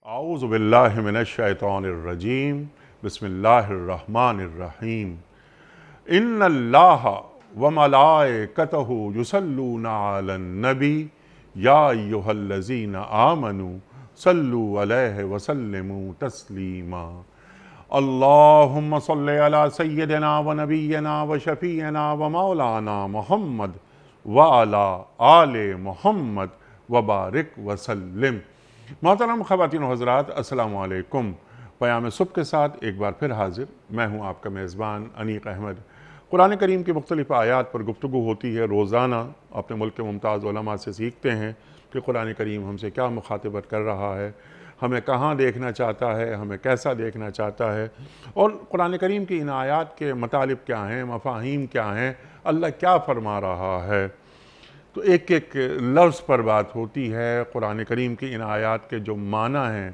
اعوذ باللہ من الشیطان الرجیم بسم اللہ الرحمن الرحیم ان اللہ وملائکتہ یصلون علی النبی یا ایہا الذین آمنوا صلوا علیہ وسلموا تسلیما اللہم صلی علی سیدنا ونبینا وشفیعنا ومولانا محمد وعلی آل محمد وبارک وسلم۔ محترم خواتین و حضرات، السلام علیکم۔ پیام صبح کے ساتھ ایک بار پھر حاضر میں ہوں آپ کا میزبان انیق احمد۔ قرآن کریم کی مختلف آیات پر گفتگو ہوتی ہے۔ روزانہ اپنے ملک کے ممتاز علماء سے سیکھتے ہیں کہ قرآن کریم ہم سے کیا مخاطبت کر رہا ہے، ہمیں کہاں دیکھنا چاہتا ہے، ہمیں کیسا دیکھنا چاہتا ہے، اور قرآن کریم کی ان آیات کے مطالب کیا ہیں، مفاہیم کیا ہیں، اللہ کیا فرما رہا ہے۔ تو ایک ایک لفظ پر بات ہوتی ہے۔ قرآن کریم کی ان آیات کے جو معنی ہیں،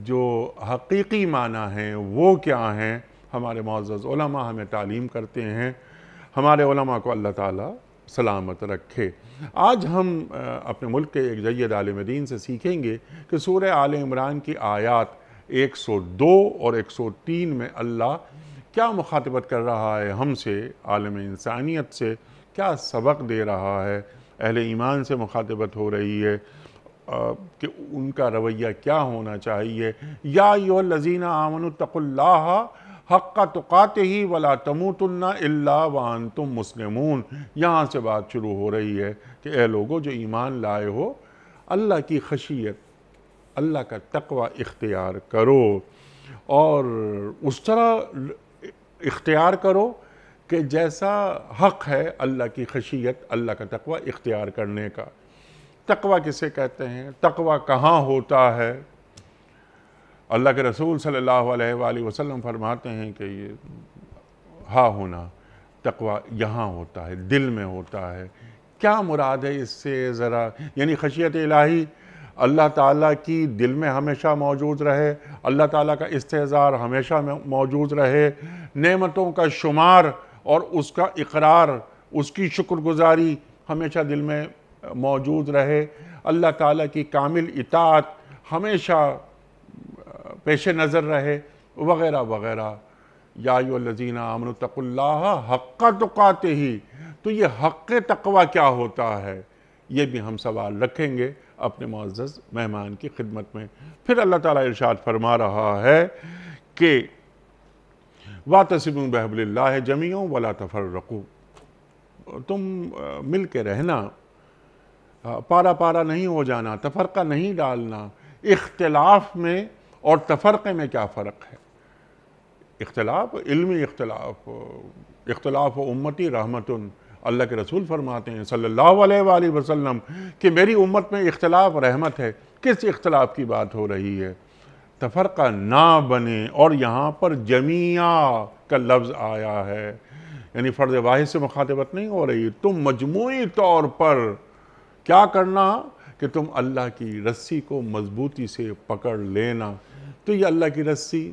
جو حقیقی معنی ہیں، وہ کیا ہیں، ہمارے معزز علماء ہمیں تعلیم کرتے ہیں۔ ہمارے علماء کو اللہ تعالیٰ سلامت رکھے۔ آج ہم اپنے ملک کے ایک جید عالم دین سے سیکھیں گے کہ سورہ آل عمران کی آیات 102 اور 103 میں اللہ کیا مخاطبت کر رہا ہے ہم سے، عالم انسانیت سے کیا سبق دے رہا ہے، اہل ایمان سے مخاطبت ہو رہی ہے کہ ان کا رویہ کیا ہونا چاہیے۔ یا ایھا الذین آمنوا اتقوا اللہ حق تقاتہ ولا تموتن الا وانتم مسلمون۔ یہاں سے بات شروع ہو رہی ہے کہ اے لوگو جو ایمان لائے ہو، اللہ کی خشیت، اللہ کا تقوی اختیار کرو، اور اس طرح اختیار کرو کہ جیسا حق ہے اللہ کی خشیت، اللہ کا تقوی اختیار کرنے کا۔ تقوی کسے کہتے ہیں؟ تقوی کہاں ہوتا ہے؟ اللہ کے رسول صلی اللہ علیہ وآلہ وسلم فرماتے ہیں کہ یہ ہاں ہونا، تقوی یہاں ہوتا ہے، دل میں ہوتا ہے۔ کیا مراد ہے اس سے ذرا؟ یعنی خشیت الہی اللہ تعالیٰ کی دل میں ہمیشہ موجود رہے، اللہ تعالیٰ کا استحضار ہمیشہ موجود رہے، نعمتوں کا شمار اور اس کا اقرار، اس کی شکر گزاری ہمیشہ دل میں موجود رہے، اللہ تعالیٰ کی کامل اطاعت ہمیشہ پیش نظر رہے، وغیرہ وغیرہ۔ یا ایھا الذین آمنوا اتقوا اللہ حق تقاتہ، تو یہ حق تقوی کیا ہوتا ہے، یہ بھی ہم سوال رکھیں گے اپنے معزز مہمان کی خدمت میں۔ پھر اللہ تعالیٰ ارشاد فرما رہا ہے کہ وَاعْتَصِمُوا بِحَبْلِ اللَّهِ جَمِيعًا وَلَا تَفَرَّقُوا، تم مل کے رہنا، پارا پارا نہیں ہو جانا، تفرقہ نہیں ڈالنا۔ اختلاف میں اور تفرقے میں کیا فرق ہے؟ اختلاف علمی اختلاف، اختلاف امتی رحمتن، اللہ کے رسول فرماتے ہیں صلی اللہ علیہ وآلہ وسلم کہ میری امت میں اختلاف رحمت ہے۔ کس اختلاف کی بات ہو رہی ہے؟ تفرقہ نہ بنے، اور یہاں پر جمیعہ کا لفظ آیا ہے، یعنی فرد واحد سے مخاطبت نہیں ہو رہی، تم مجموعی طور پر کیا کرنا کہ تم اللہ کی رسی کو مضبوطی سے پکڑ لینا۔ تو یہ اللہ کی رسی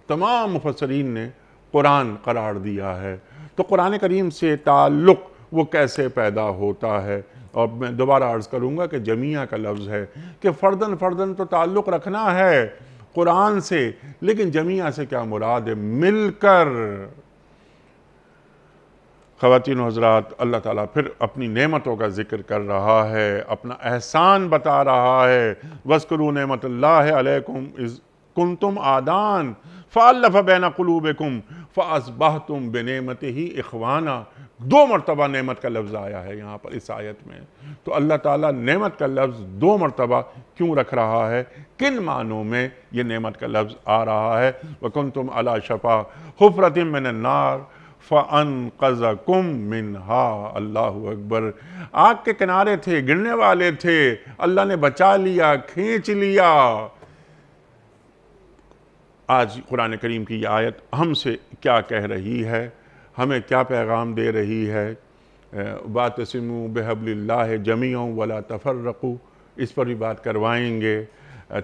تمام مفسرین نے قرآن قرار دیا ہے۔ تو قرآن کریم سے تعلق وہ کیسے پیدا ہوتا ہے؟ اور میں دوبارہ عرض کروں گا کہ جمیعہ کا لفظ ہے کہ فردن فردن تو تعلق رکھنا ہے قرآن سے، لیکن جمیعہ سے کیا مراد ہے؟ مل کر۔ خواتین و حضرات، اللہ تعالیٰ پھر اپنی نعمتوں کا ذکر کر رہا ہے، اپنا احسان بتا رہا ہے۔ وَاذْكُرُوا نِعْمَتَ اللَّهِ عَلَيْكُمْ إِذْ كُنْتُمْ عَادًا فَأَلَّفَ بَيْنَ قُلُوبِكُمْ فَأَصْبَحْتُمْ بِنِعْمَتِهِ إِخْوَانًا۔ دو مرتبہ نعمت کا لفظ آیا ہے یہاں پر اس آیت میں۔ تو اللہ تعالیٰ نعمت کا لفظ دو مرتبہ کیوں رکھ رہا ہے؟ کن معنوں میں یہ نعمت کا لفظ آ رہا ہے؟ وَكُنْتُمْ عَلَى شَفَا حُفْرَةٍ مِّنَ النَّارِ فَأَنْقَذَكُمْ مِنْهَا۔ اللہ اکبر۔ آگ کے کنارے تھے، گرنے والے تھے، اللہ نے بچا لیا، کھینچ لیا۔ آج قرآن کریم کی یہ آیت ہم سے کیا کہہ رہی ہے، ہمیں کیا پیغام دے رہی ہے؟ وَاعْتَصِمُوا بِحَبْلِ اللَّهِ جَمِيعًا وَلَا تَفَرَّقُوا، اس پر بھی بات کروائیں گے،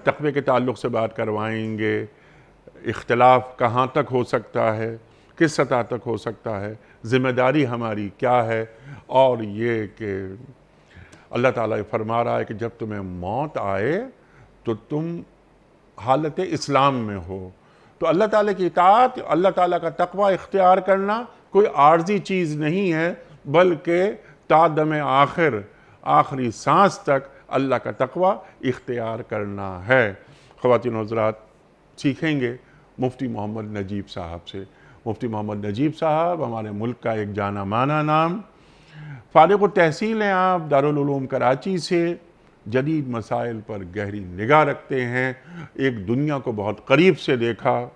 تقوی کے تعلق سے بات کروائیں گے، اختلاف کہاں تک ہو سکتا ہے، کس سطح تک ہو سکتا ہے، ذمہ داری ہماری کیا ہے، اور یہ کہ اللہ تعالیٰ فرما رہا ہے کہ جب تمہیں موت آئے تو تم حالت اسلام میں ہو۔ تو اللہ تعالیٰ کی اطاعت، اللہ تعالیٰ کا تقوی اختیار کرنا کوئی عارضی چیز نہیں ہے، بلکہ تا دم آخر، آخری سانس تک اللہ کا تقوی اختیار کرنا ہے۔ خواتین و حضرات، سیکھیں گے مفتی محمد نجیب صاحب سے۔ مفتی محمد نجیب صاحب ہمارے ملک کا ایک جانا مانا نام، فارغ التحصیل ہیں آپ دارالعلوم کراچی سے، جدید مسائل پر گہری نگاہ رکھتے ہیں، ایک دنیا کو بہت قریب سے دیکھا۔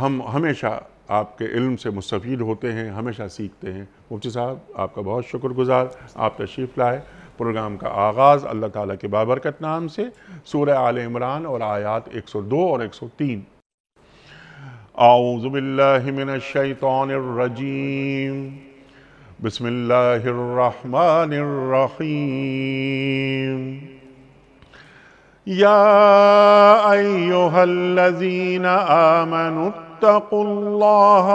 ہم ہمیشہ آپ کے علم سے مستفید ہوتے ہیں، ہمیشہ سیکھتے ہیں۔ مفتی صاحب، آپ کا بہت شکر گزار، آپ تشریف لائے۔ پروگرام کا آغاز اللہ تعالیٰ کے بابرکت نام سے، سورہ آل عمران اور آیات 102 اور 103۔ اعوذ باللہ من الشیطان الرجیم، بسم اللہ الرحمن الرحیم۔ یا ایہا الذین آمنوا اتقوا اللہ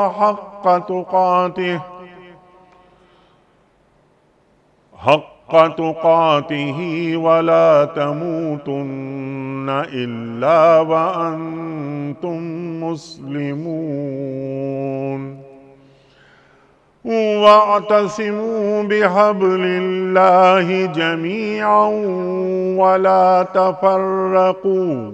حق تقاته ولا تموتن الا وانتم مسلمون واعتصموا بحبل اللہ جميعا ولا تفرقوا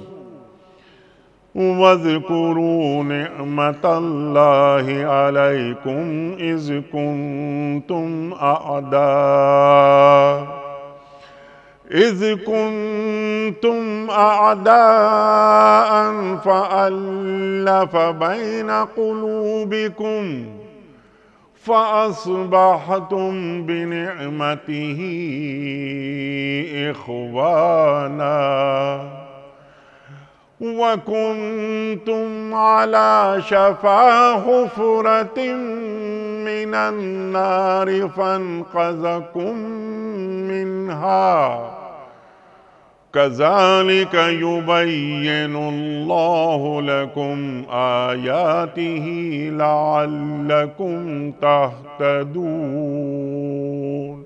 وَاذْكُرُوا نِعْمَةَ اللَّهِ عَلَيْكُمْ إِذْ كُنْتُمْ أَعْدَاءً فَأَلَّفَ بَيْنَ قُلُوبِكُمْ فَأَصْبَحْتُمْ بِنِعْمَتِهِ إِخْوَانًا وَكُنْتُمْ عَلَى شَفَا حُفْرَةٍ مِّنَ النَّارِ فَانْقَذَكُم مِّنْهَا كَذَلِكَ يُبَيِّنُ اللَّهُ لَكُمْ آيَاتِهِ لَعَلَّكُمْ تَهْتَدُونَ۔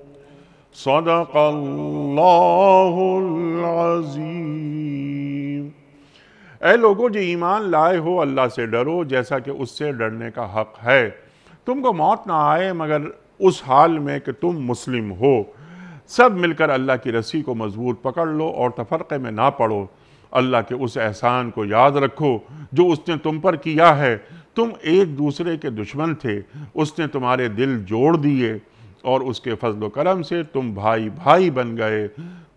صدق اللہ العظیم۔ اے لوگو جو ایمان لائے ہو، اللہ سے ڈرو جیسا کہ اس سے ڈرنے کا حق ہے۔ تم کو موت نہ آئے مگر اس حال میں کہ تم مسلم ہو۔ سب مل کر اللہ کی رسی کو مضبوط پکڑ لو اور تفرقے میں نہ پڑو۔ اللہ کے اس احسان کو یاد رکھو جو اس نے تم پر کیا ہے۔ تم ایک دوسرے کے دشمن تھے، اس نے تمہارے دل جوڑ دیے اور اس کے فضل و کرم سے تم بھائی بھائی بن گئے۔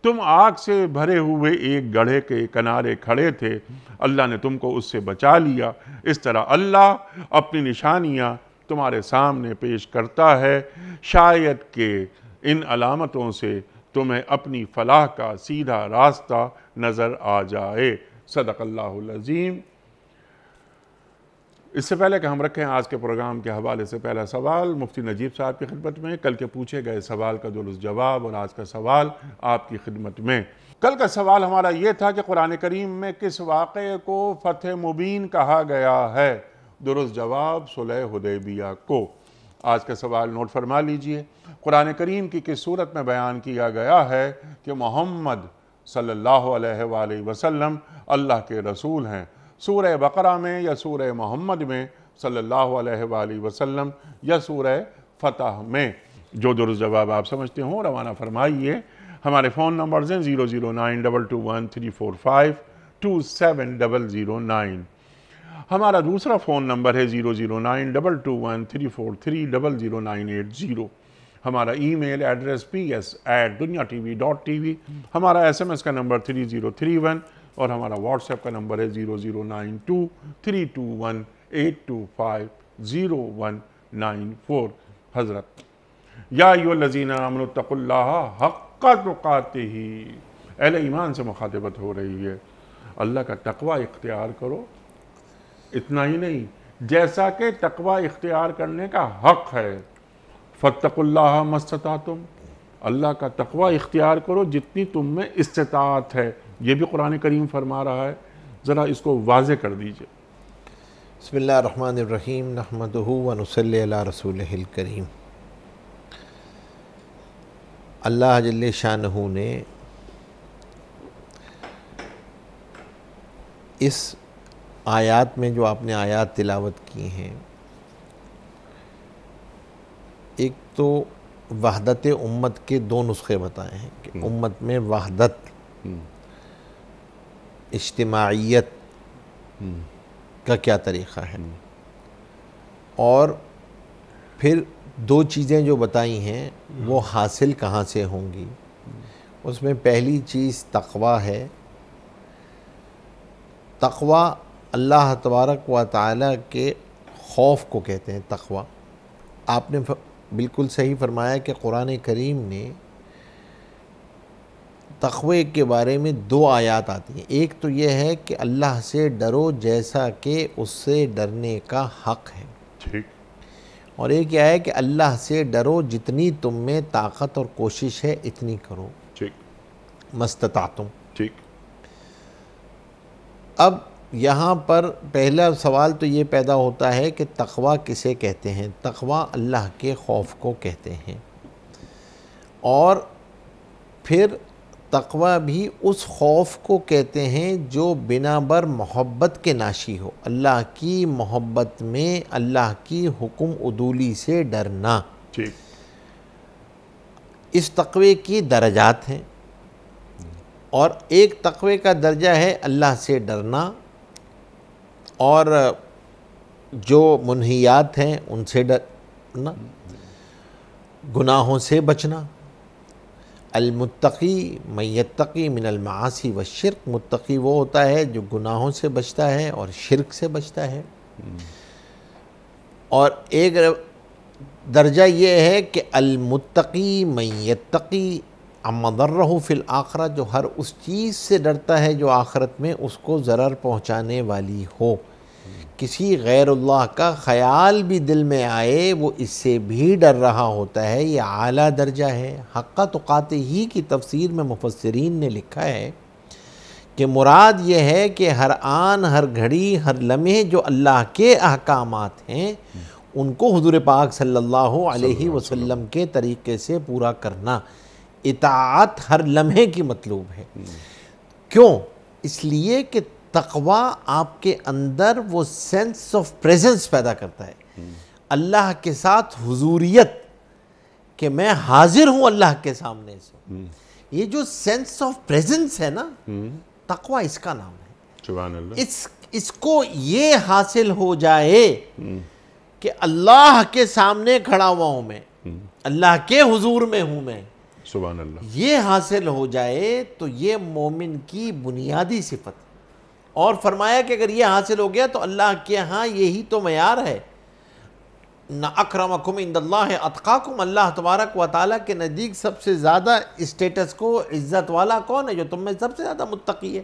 تم آگ سے بھرے ہوئے ایک گڑھے کے کنارے کھڑے تھے، اللہ نے تم کو اس سے بچا لیا۔ اس طرح اللہ اپنی نشانیاں تمہارے سامنے پیش کرتا ہے، شاید کہ ان علامتوں سے تمہیں اپنی فلاح کا سیدھا راستہ نظر آ جائے۔ صدق اللہ العظیم۔ اس سے پہلے کہ ہم رکھیں آج کے پروگرام کے حوالے سے پہلا سوال مفتی نجیب صاحب کی خدمت میں، کل کے پوچھے گئے سوال کا درست جواب، اور آج کا سوال آپ کی خدمت میں۔ کل کا سوال ہمارا یہ تھا کہ قرآن کریم میں کس واقعے کو فتح مبین کہا گیا ہے؟ درست جواب صلح حدیبیہ کو۔ آج کا سوال نوٹ فرما لیجئے۔ قرآن کریم کی کس صورت میں بیان کیا گیا ہے کہ محمد صلی اللہ علیہ وآلہ وسلم اللہ کے رسول ہیں؟ سورہ بقرہ میں یا سورہ محمد میں صلی اللہ علیہ وآلہ وسلم یا سورہ فتح میں؟ جو درست جواب آپ سمجھتے ہوں روانہ فرمائیے۔ ہمارے فون نمبرز ہیں 0092213452709۔ ہمارا دوسرا فون نمبر ہے 009221343000980۔ ہمارا ای میل ایڈریس ps@dunyatv.tv۔ ہمارا SMS کا نمبر 3031 اور ہمارا واٹس ایپ کا نمبر ہے 0092321825019 حضرت یا ایھا الذین آمنوا اتقوا اللہ حق تقاتہ، اہل ایمان سے مخاطبت ہو رہی ہے، اللہ کا تقوی اختیار کرو۔ اتنا ہی نہیں، جیسا کہ تقوی اختیار کرنے کا حق ہے، فاتقوا اللہ ما استطعتم، اللہ کا تقوی اختیار کرو جتنی تم میں استطاعت ہے۔ یہ بھی قرآن کریم فرما رہا ہے، ذرا اس کو واضح کر دیجئے۔ بسم اللہ الرحمن الرحیم، نحمدہ ونصلی علی رسولہ الکریم۔ اللہ جل شانہ نے اس آیات میں جو آپ نے آیات تلاوت کی ہیں، ایک تو وحدت امت کے دو نسخے بتائے ہیں کہ امت میں وحدت، اجتماعیت کا کیا طریقہ ہے، اور پھر دو چیزیں جو بتائی ہیں وہ حاصل کہاں سے ہوں گی۔ اس میں پہلی چیز تقویٰ ہے۔ تقویٰ اللہ تبارک و تعالیٰ کے خوف کو کہتے ہیں تقویٰ۔ آپ نے بالکل صحیح فرمایا کہ قرآن کریم نے تقوی کے بارے میں دو آیات آتی ہیں۔ ایک تو یہ ہے کہ اللہ سے ڈرو جیسا کہ اس سے ڈرنے کا حق ہے، ٹھیک، اور ایک یہ ہے کہ اللہ سے ڈرو جتنی تم میں طاقت اور کوشش ہے اتنی کرو، ٹھیک، مستطعتم۔ ٹھیک۔ اب یہاں پر پہلا سوال تو یہ پیدا ہوتا ہے کہ تقویٰ کسے کہتے ہیں؟ تقویٰ اللہ کے خوف کو کہتے ہیں، اور پھر تقویٰ بھی اس خوف کو کہتے ہیں جو بنا بر محبت کے ناشی ہو، اللہ کی محبت میں اللہ کی حکم عدولی سے ڈرنا۔ ٹھیک۔ اس تقوی کی درجات ہیں، اور ایک تقوی کا درجہ ہے اللہ سے ڈرنا، اور جو منہیات ہیں ان سے ڈرنا، گناہوں سے بچنا۔ المتقی من یتقی من المعاصی والشرک، متقی وہ ہوتا ہے جو گناہوں سے بچتا ہے اور شرک سے بچتا ہے۔ اور ایک درجہ یہ ہے کہ المتقی من یتقی عما ضرہ فی الآخرہ، جو ہر اس چیز سے ڈرتا ہے جو آخرت میں اس کو ضرر پہنچانے والی ہو۔ کسی غیر اللہ کا خیال بھی دل میں آئے وہ اس سے بھی ڈر رہا ہوتا ہے، یہ اعلیٰ درجہ ہے۔ حق تقاتہ ہی کی تفسیر میں مفسرین نے لکھا ہے کہ مراد یہ ہے کہ ہر آن، ہر گھڑی، ہر لمحے جو اللہ کے احکامات ہیں ان کو حضور پاک صلی اللہ علیہ وسلم کے طریقے سے پورا کرنا۔ اطاعت ہر لمحے کی مطلوب ہے۔ کیوں؟ اس لیے کہ تقویٰ آپ کے اندر وہ سینس آف پریزنس پیدا کرتا ہے، اللہ کے ساتھ حضوریت، کہ میں حاضر ہوں اللہ کے سامنے سے۔ یہ جو سینس آف پریزنس ہے نا، تقویٰ اس کا نام ہے۔ سبحان اللہ۔ اس کو یہ حاصل ہو جائے کہ اللہ کے سامنے کھڑا ہوا ہوں میں، اللہ کے حضور میں ہوں میں، سبحان اللہ، یہ حاصل ہو جائے تو یہ مومن کی بنیادی صفت ہے۔ اور فرمایا کہ اگر یہ حاصل ہو گیا تو اللہ کے ہاں یہی تو معیار ہے۔ نہ اکرمکم عند اللہ اتقاکم، اللہ تبارک و تعالیٰ کے نزدیک سب سے زیادہ اسٹیٹس کو عزت والا کون ہے؟ جو تم میں سب سے زیادہ متقی ہے۔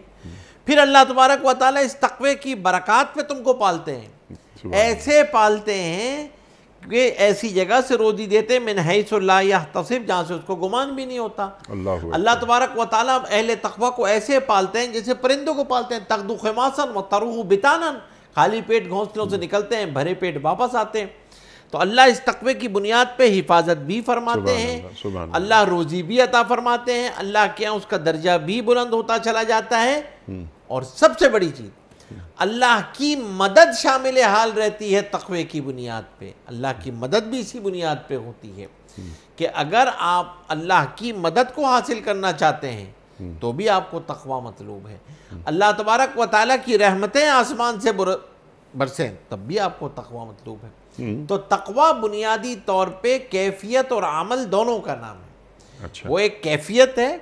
پھر اللہ تبارک و تعالیٰ اس تقوی کی برکات پہ تم کو پالتے ہیں، ایسے پالتے ہیں کہ ایسی جگہ سے روزی دیتے ہیں من حیث لا یحتسب، جہاں سے اس کو گمان بھی نہیں ہوتا۔ اللہ تبارک و تعالیٰ اہل تقوی کو ایسے پالتے ہیں جیسے پرندوں کو پالتے ہیں، تغدو خماسا وتروح بطانا، خالی پیٹ گھونسلوں سے نکلتے ہیں، بھرے پیٹ واپس آتے ہیں۔ تو اللہ اس تقوی کی بنیاد پہ حفاظت بھی فرماتے ہیں، اللہ روزی بھی عطا فرماتے ہیں، اللہ کے یہاں اس کا درجہ بھی بلند ہوتا چلا جاتا ہے، اور سب سے بڑی چیز اللہ کی مدد شامل حال رہتی ہے تقوی کی بنیاد پہ۔ اللہ کی مدد بھی اسی بنیاد پہ ہوتی ہے کہ اگر آپ اللہ کی مدد کو حاصل کرنا چاہتے ہیں تو بھی آپ کو تقوی مطلوب ہے۔ اللہ تبارک و تعالیٰ کی رحمتیں آسمان سے برسیں تب بھی آپ کو تقوی مطلوب ہے۔ تو تقوی بنیادی طور پہ کیفیت اور عمل دونوں کا نام ہے۔ وہ ایک کیفیت ہے،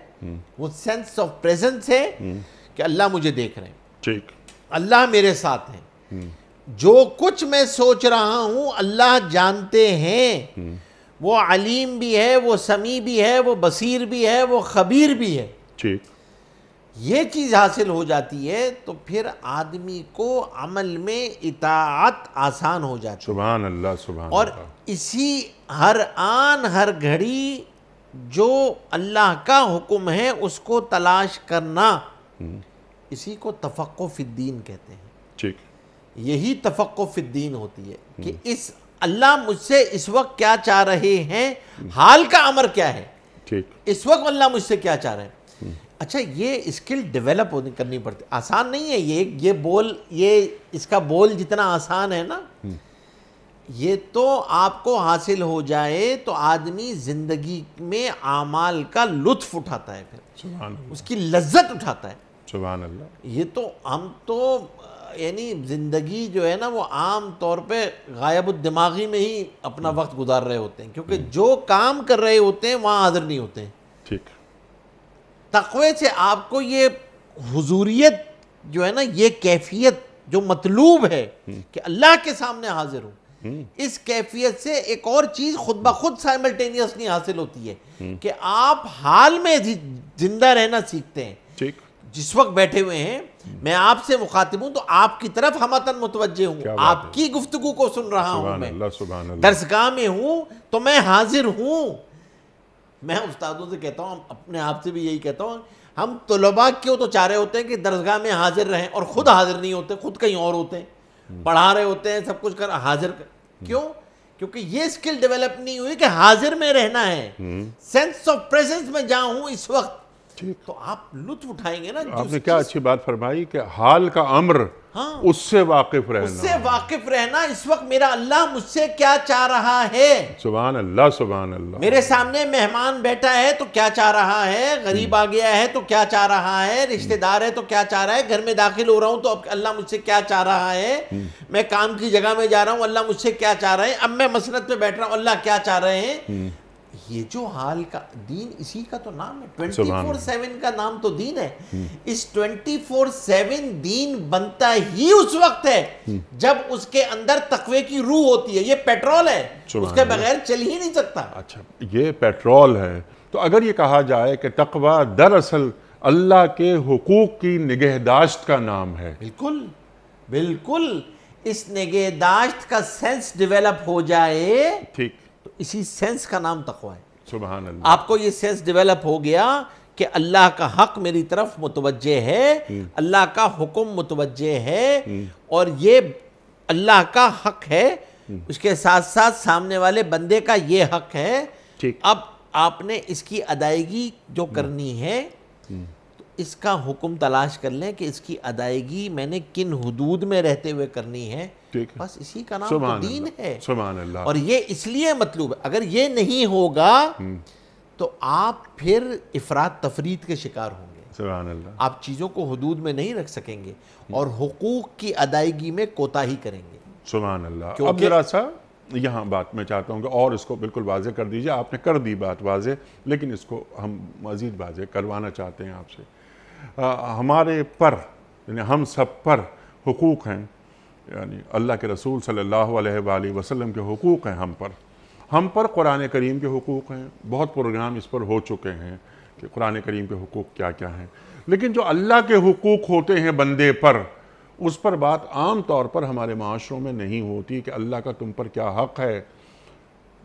وہ سینس آف پریزنس ہے کہ اللہ مجھے دیکھ رہے ہیں، ٹھیک، اللہ میرے ساتھ ہیں، جو کچھ میں سوچ رہا ہوں اللہ جانتے ہیں، وہ علیم بھی ہے، وہ سمیع بھی ہے، وہ بصیر بھی ہے، وہ خبیر بھی ہے۔ ٹھیک، یہ چیز حاصل ہو جاتی ہے تو پھر آدمی کو عمل میں اطاعت آسان ہو جاتی ہے۔ سبحان اللہ، سبحان اور اللہ۔ اسی ہر آن ہر گھڑی جو اللہ کا حکم ہے اس کو تلاش کرنا، اسی کو تفقہ فی الدین کہتے ہیں۔ ٹھیک، یہی تفقہ فی الدین ہوتی ہے کہ اس اللہ مجھ سے اس وقت کیا چاہ رہے ہیں، حال کا امر کیا ہے، ٹھیک، اس وقت اللہ مجھ سے کیا چاہ رہے ہیں۔ اچھا یہ اسکل ڈیولپ کرنی پڑتی، آسان نہیں ہے یہ بول، یہ اس کا بول جتنا آسان ہے نا، یہ تو آپ کو حاصل ہو جائے تو آدمی زندگی میں اعمال کا لطف اٹھاتا ہے، پھر سبحان اللہ، اس کی لذت اٹھاتا ہے۔ سبحان اللہ، یہ تو ہم تو یعنی زندگی جو ہے نا وہ عام طور پہ غائب الدماغی میں ہی اپنا وقت گزار رہے ہوتے ہیں، کیونکہ جو کام کر رہے ہوتے ہیں وہاں حاضر نہیں ہوتے ہیں۔ ٹھیک، تقوی سے آپ کو یہ حضوریت جو ہے نا، یہ کیفیت جو مطلوب ہے کہ اللہ کے سامنے حاضر ہوں، اس کیفیت سے ایک اور چیز خود بخود سائملٹینیسلی حاصل ہوتی ہے کہ آپ حال میں زندہ رہنا سیکھتے ہیں۔ ٹھیک، جس وقت بیٹھے ہوئے ہیں میں آپ سے مخاطب ہوں تو آپ کی طرف ہمتن متوجہ ہوں، کیا بات ہے، آپ کی گفتگو کو سن رہا ہوں، سبحان میں اللہ، سبحان اللہ، درسگاہ میں ہوں تو میں حاضر ہوں۔ میں استادوں سے کہتا ہوں، اپنے آپ سے بھی یہی کہتا ہوں، ہم طلباء کیوں تو چاہ رہے ہوتے ہیں کہ درسگاہ میں حاضر رہیں اور خود حاضر نہیں ہوتے، خود کہیں اور ہوتے ہیں، پڑھا رہے ہوتے ہیں، سب کچھ کر حاضر کیوں؟ کیونکہ یہ اسکل ڈیولپ نہیں ہوئی کہ حاضر میں رہنا ہے، سینس آف پریزنس میں جہاں ہوں اس وقت، تو آپ لطف اٹھائیں گے نا۔ آپ نے کیا اچھی بات فرمائی کہ حال کا امر، اس سے واقف اس سے رہنا، واقف رہنا، اس وقت میرا اللہ مجھ سے کیا چاہ رہا ہے، سبحان اللہ، سبحان اللہ، میرے سامنے مہمان بیٹھا ہے تو کیا چاہ رہا ہے، غریب آ گیا ہے تو کیا چاہ رہا ہے، رشتہ دار ہے تو کیا چاہ رہا ہے، گھر میں داخل ہو رہا ہوں تو اب اللہ مجھ سے کیا چاہ رہا ہے، میں کام کی جگہ میں جا رہا ہوں اللہ مجھ سے کیا چاہ رہے ہیں، اب میں مسند پہ بیٹھ رہا ہوں اللہ کیا چاہ رہے ہیں۔ یہ جو حال کا دین، اسی کا تو نام ہے، 24/7 کا نام تو دین ہے۔ اس 24/7 دین بنتا ہی اس وقت ہے جب اس کے اندر تقوی کی روح ہوتی ہے، یہ پیٹرول ہے، اس کے بغیر چل ہی نہیں سکتا۔ اچھا یہ پیٹرول ہے، تو اگر یہ کہا جائے کہ تقوی دراصل اللہ کے حقوق کی نگہداشت کا نام ہے، بالکل بالکل، اس نگہداشت کا سینس ڈیولپ ہو جائے ٹھیک، تو اسی سینس کا نام تقوی ہے۔ سبحان اللہ، آپ کو یہ سینس ڈیولپ ہو گیا کہ اللہ کا حق میری طرف متوجہ ہے، اللہ کا حکم متوجہ ہے، اور یہ اللہ کا حق ہے، اس کے ساتھ ساتھ سامنے والے بندے کا یہ حق ہے۔ ٹھیک، اب آپ نے اس کی ادائیگی جو کرنی ہے تو اس کا حکم تلاش کر لیں کہ اس کی ادائیگی میں نے کن حدود میں رہتے ہوئے کرنی ہے، ٹھیک، بس اسی کا نام تو سبحان دین اللہ، ہے۔ سبحان اللہ، اور یہ اس لیے مطلوب ہے، اگر یہ نہیں ہوگا تو آپ پھر افراد تفرید کے شکار ہوں گے، سبحان اللہ، آپ چیزوں کو حدود میں نہیں رکھ سکیں گے اور حقوق کی ادائیگی میں کوتاہی کریں گے۔ سبحان اللہ۔ اب کیونکہ ذرا سا یہاں بات میں چاہتا ہوں کہ اور اس کو بالکل واضح کر دیجئے، آپ نے کر دی بات واضح، لیکن اس کو ہم مزید واضح کروانا چاہتے ہیں آپ سے۔ ہمارے پر یعنی ہم سب پر حقوق ہیں، یعنی اللہ کے رسول صلی اللہ علیہ وآلہ وسلم کے حقوق ہیں ہم پر قرآن کریم کے حقوق ہیں، بہت پروگرام اس پر ہو چکے ہیں کہ قرآن کریم کے حقوق کیا کیا ہیں، لیکن جو اللہ کے حقوق ہوتے ہیں بندے پر، اس پر بات عام طور پر ہمارے معاشروں میں نہیں ہوتی کہ اللہ کا تم پر کیا حق ہے۔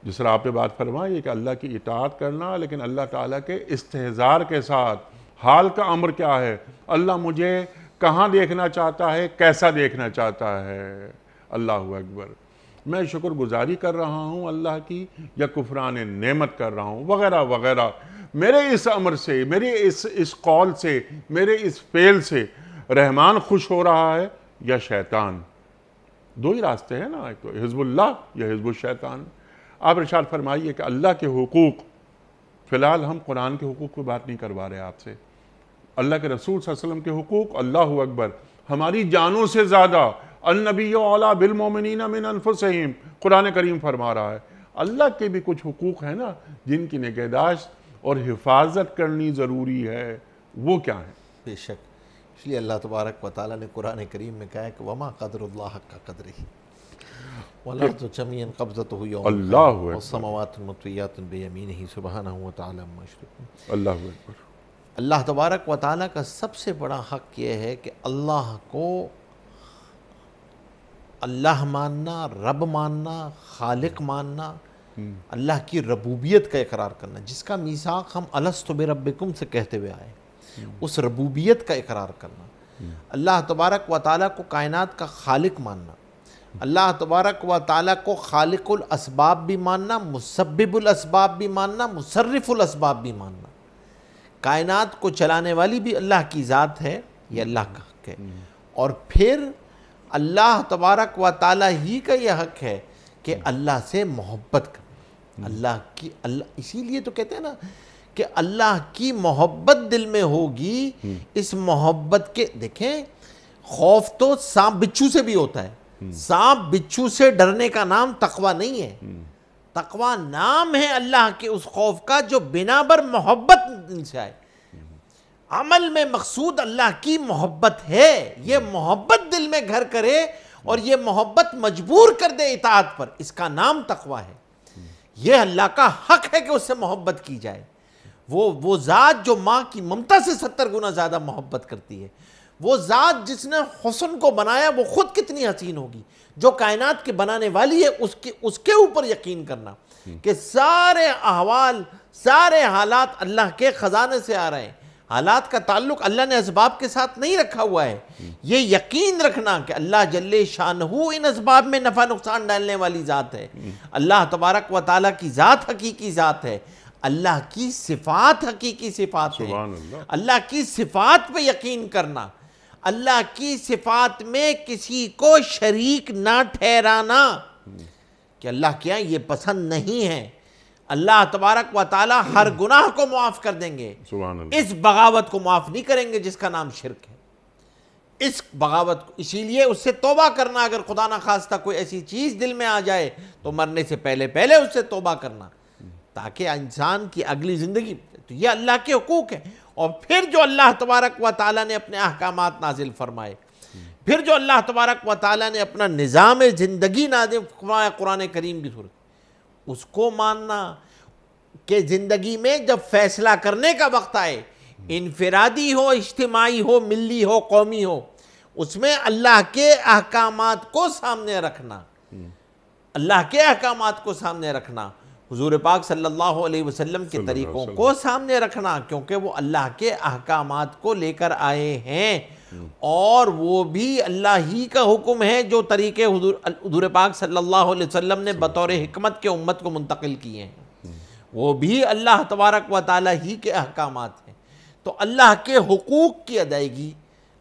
جس طرح آپ نے بات فرمائی کہ اللہ کی اطاعت کرنا، لیکن اللہ تعالیٰ کے استحضار کے ساتھ حال کا امر کیا ہے، اللہ مجھے کہاں دیکھنا چاہتا ہے، کیسا دیکھنا چاہتا ہے، اللہ اکبر، میں شکر گزاری کر رہا ہوں اللہ کی یا کفران نعمت کر رہا ہوں، وغیرہ وغیرہ۔ میرے اس امر سے، میرے اس قول سے، میرے اس فعل سے رحمان خوش ہو رہا ہے یا شیطان؟ دو ہی راستے ہیں نا، ایک تو حزب اللہ یا حزب الشیطان۔ آپ ارشاد فرمائیے کہ اللہ کے حقوق، فی الحال ہم قرآن کے حقوق کی بات نہیں کروا رہے آپ سے، اللہ کے رسول صلی اللہ علیہ وسلم کے حقوق، اللہ اکبر، ہماری جانوں سے زیادہ، النبی اولیٰ بالمؤمنین من انفسہم، قرآن کریم فرما رہا ہے۔ اللہ کے بھی کچھ حقوق ہیں نا جن کی نگہداشت اور حفاظت کرنی ضروری ہے، وہ کیا ہیں؟ بے شک، اس لیے اللہ تبارک و تعالیٰ نے قرآن کریم میں کہا ہے کہ وما قدر اللہ حق قدرہ والارض جميعا قبضته يوم اللہ القیامہ اکبر، والسماوات مطویات بیمینہ سبحانہ وتعالی عما یشرکون۔ اللہ اکبر، اللہ تبارک و تعالیٰ کا سب سے بڑا حق یہ ہے کہ اللہ کو اللہ ماننا، رب ماننا، خالق ماننا، اللہ کی ربوبیت کا اقرار کرنا، جس کا میثاق ہم الست بربکم سے کہتے ہوئے آئے، اس ربوبیت کا اقرار کرنا، اللہ تبارک و تعالیٰ کو کائنات کا خالق ماننا، اللہ تبارک و تعالیٰ کو خالق الاسباب بھی ماننا، مسبب الاسباب بھی ماننا، مصرف الاسباب بھی ماننا، کائنات کو چلانے والی بھی اللہ کی ذات ہے، یہ اللہ کا حق ہے، اور پھر اللہ تبارک و تعالیٰ ہی کا یہ حق ہے کہ اللہ سے محبت کریں، اللہ اسی لیے تو کہتے ہیں نا کہ اللہ کی محبت دل میں ہوگی، اس محبت کے دیکھیں خوف تو سانپ بچھو سے بھی ہوتا ہے، سانپ بچھو سے ڈرنے کا نام تقوی نہیں ہے، تقوی نام ہے اللہ کے اس خوف کا جو بنا بر محبت دل سے آئے۔ عمل میں مقصود اللہ کی محبت ہے، یہ محبت دل میں گھر کرے اور یہ محبت مجبور کر دے اطاعت پر، اس کا نام تقوی ہے۔ یہ اللہ کا حق ہے کہ اس سے محبت کی جائے۔ وہ ذات جو ماں کی ممتا سے 70 گنا زیادہ محبت کرتی ہے، وہ ذات جس نے حسن کو بنایا وہ خود کتنی حسین ہوگی، جو کائنات کے بنانے والی ہے اس کے اوپر یقین کرنا کہ سارے احوال سارے حالات اللہ کے خزانے سے آ رہے ہیں، حالات کا تعلق اللہ نے اسباب کے ساتھ نہیں رکھا ہوا ہے، یہ یقین رکھنا کہ اللہ جل شانہ ان اسباب میں نفع نقصان ڈالنے والی ذات ہے، اللہ تبارک و تعالیٰ کی ذات حقیقی ذات ہے، اللہ کی صفات حقیقی صفات ہیں، اللہ کی صفات پہ یقین کرنا، اللہ کی صفات میں کسی کو شریک نہ ٹھہرانا کہ اللہ کیا یہ پسند نہیں ہے، اللہ تبارک و تعالی ہر گناہ کو معاف کر دیں گے، اس بغاوت کو معاف نہیں کریں گے جس کا نام شرک ہے، اس بغاوت کو، اسی لیے اس سے توبہ کرنا، اگر خدا نہ خواستہ کوئی ایسی چیز دل میں آ جائے تو مرنے سے پہلے اس سے توبہ کرنا تاکہ انسان کی اگلی زندگی، تو یہ اللہ کے حقوق ہیں۔ اور پھر جو اللہ تبارک و تعالیٰ نے اپنے احکامات نازل فرمائے، پھر جو اللہ تبارک و تعالیٰ نے اپنا نظام زندگی نازل فرمایا قرآن کریم کی صورت، اس کو ماننا کہ زندگی میں جب فیصلہ کرنے کا وقت آئے، انفرادی ہو، اجتماعی ہو، ملی ہو، قومی ہو، اس میں اللہ کے احکامات کو سامنے رکھنا، اللہ کے احکامات کو سامنے رکھنا، حضور پاک صلی اللہ علیہ وسلم کے طریقوں کو سامنے رکھنا، کیونکہ وہ اللہ کے احکامات کو لے کر آئے ہیں اور وہ بھی اللہ ہی کا حکم ہے جو طریقے حضور پاک صلی اللہ علیہ وسلم نے بطور حکمت کے امت کو منتقل کیے ہیں، وہ بھی اللہ تبارک و تعالی ہی کے احکامات ہیں۔ تو اللہ کے حقوق کی ادائیگی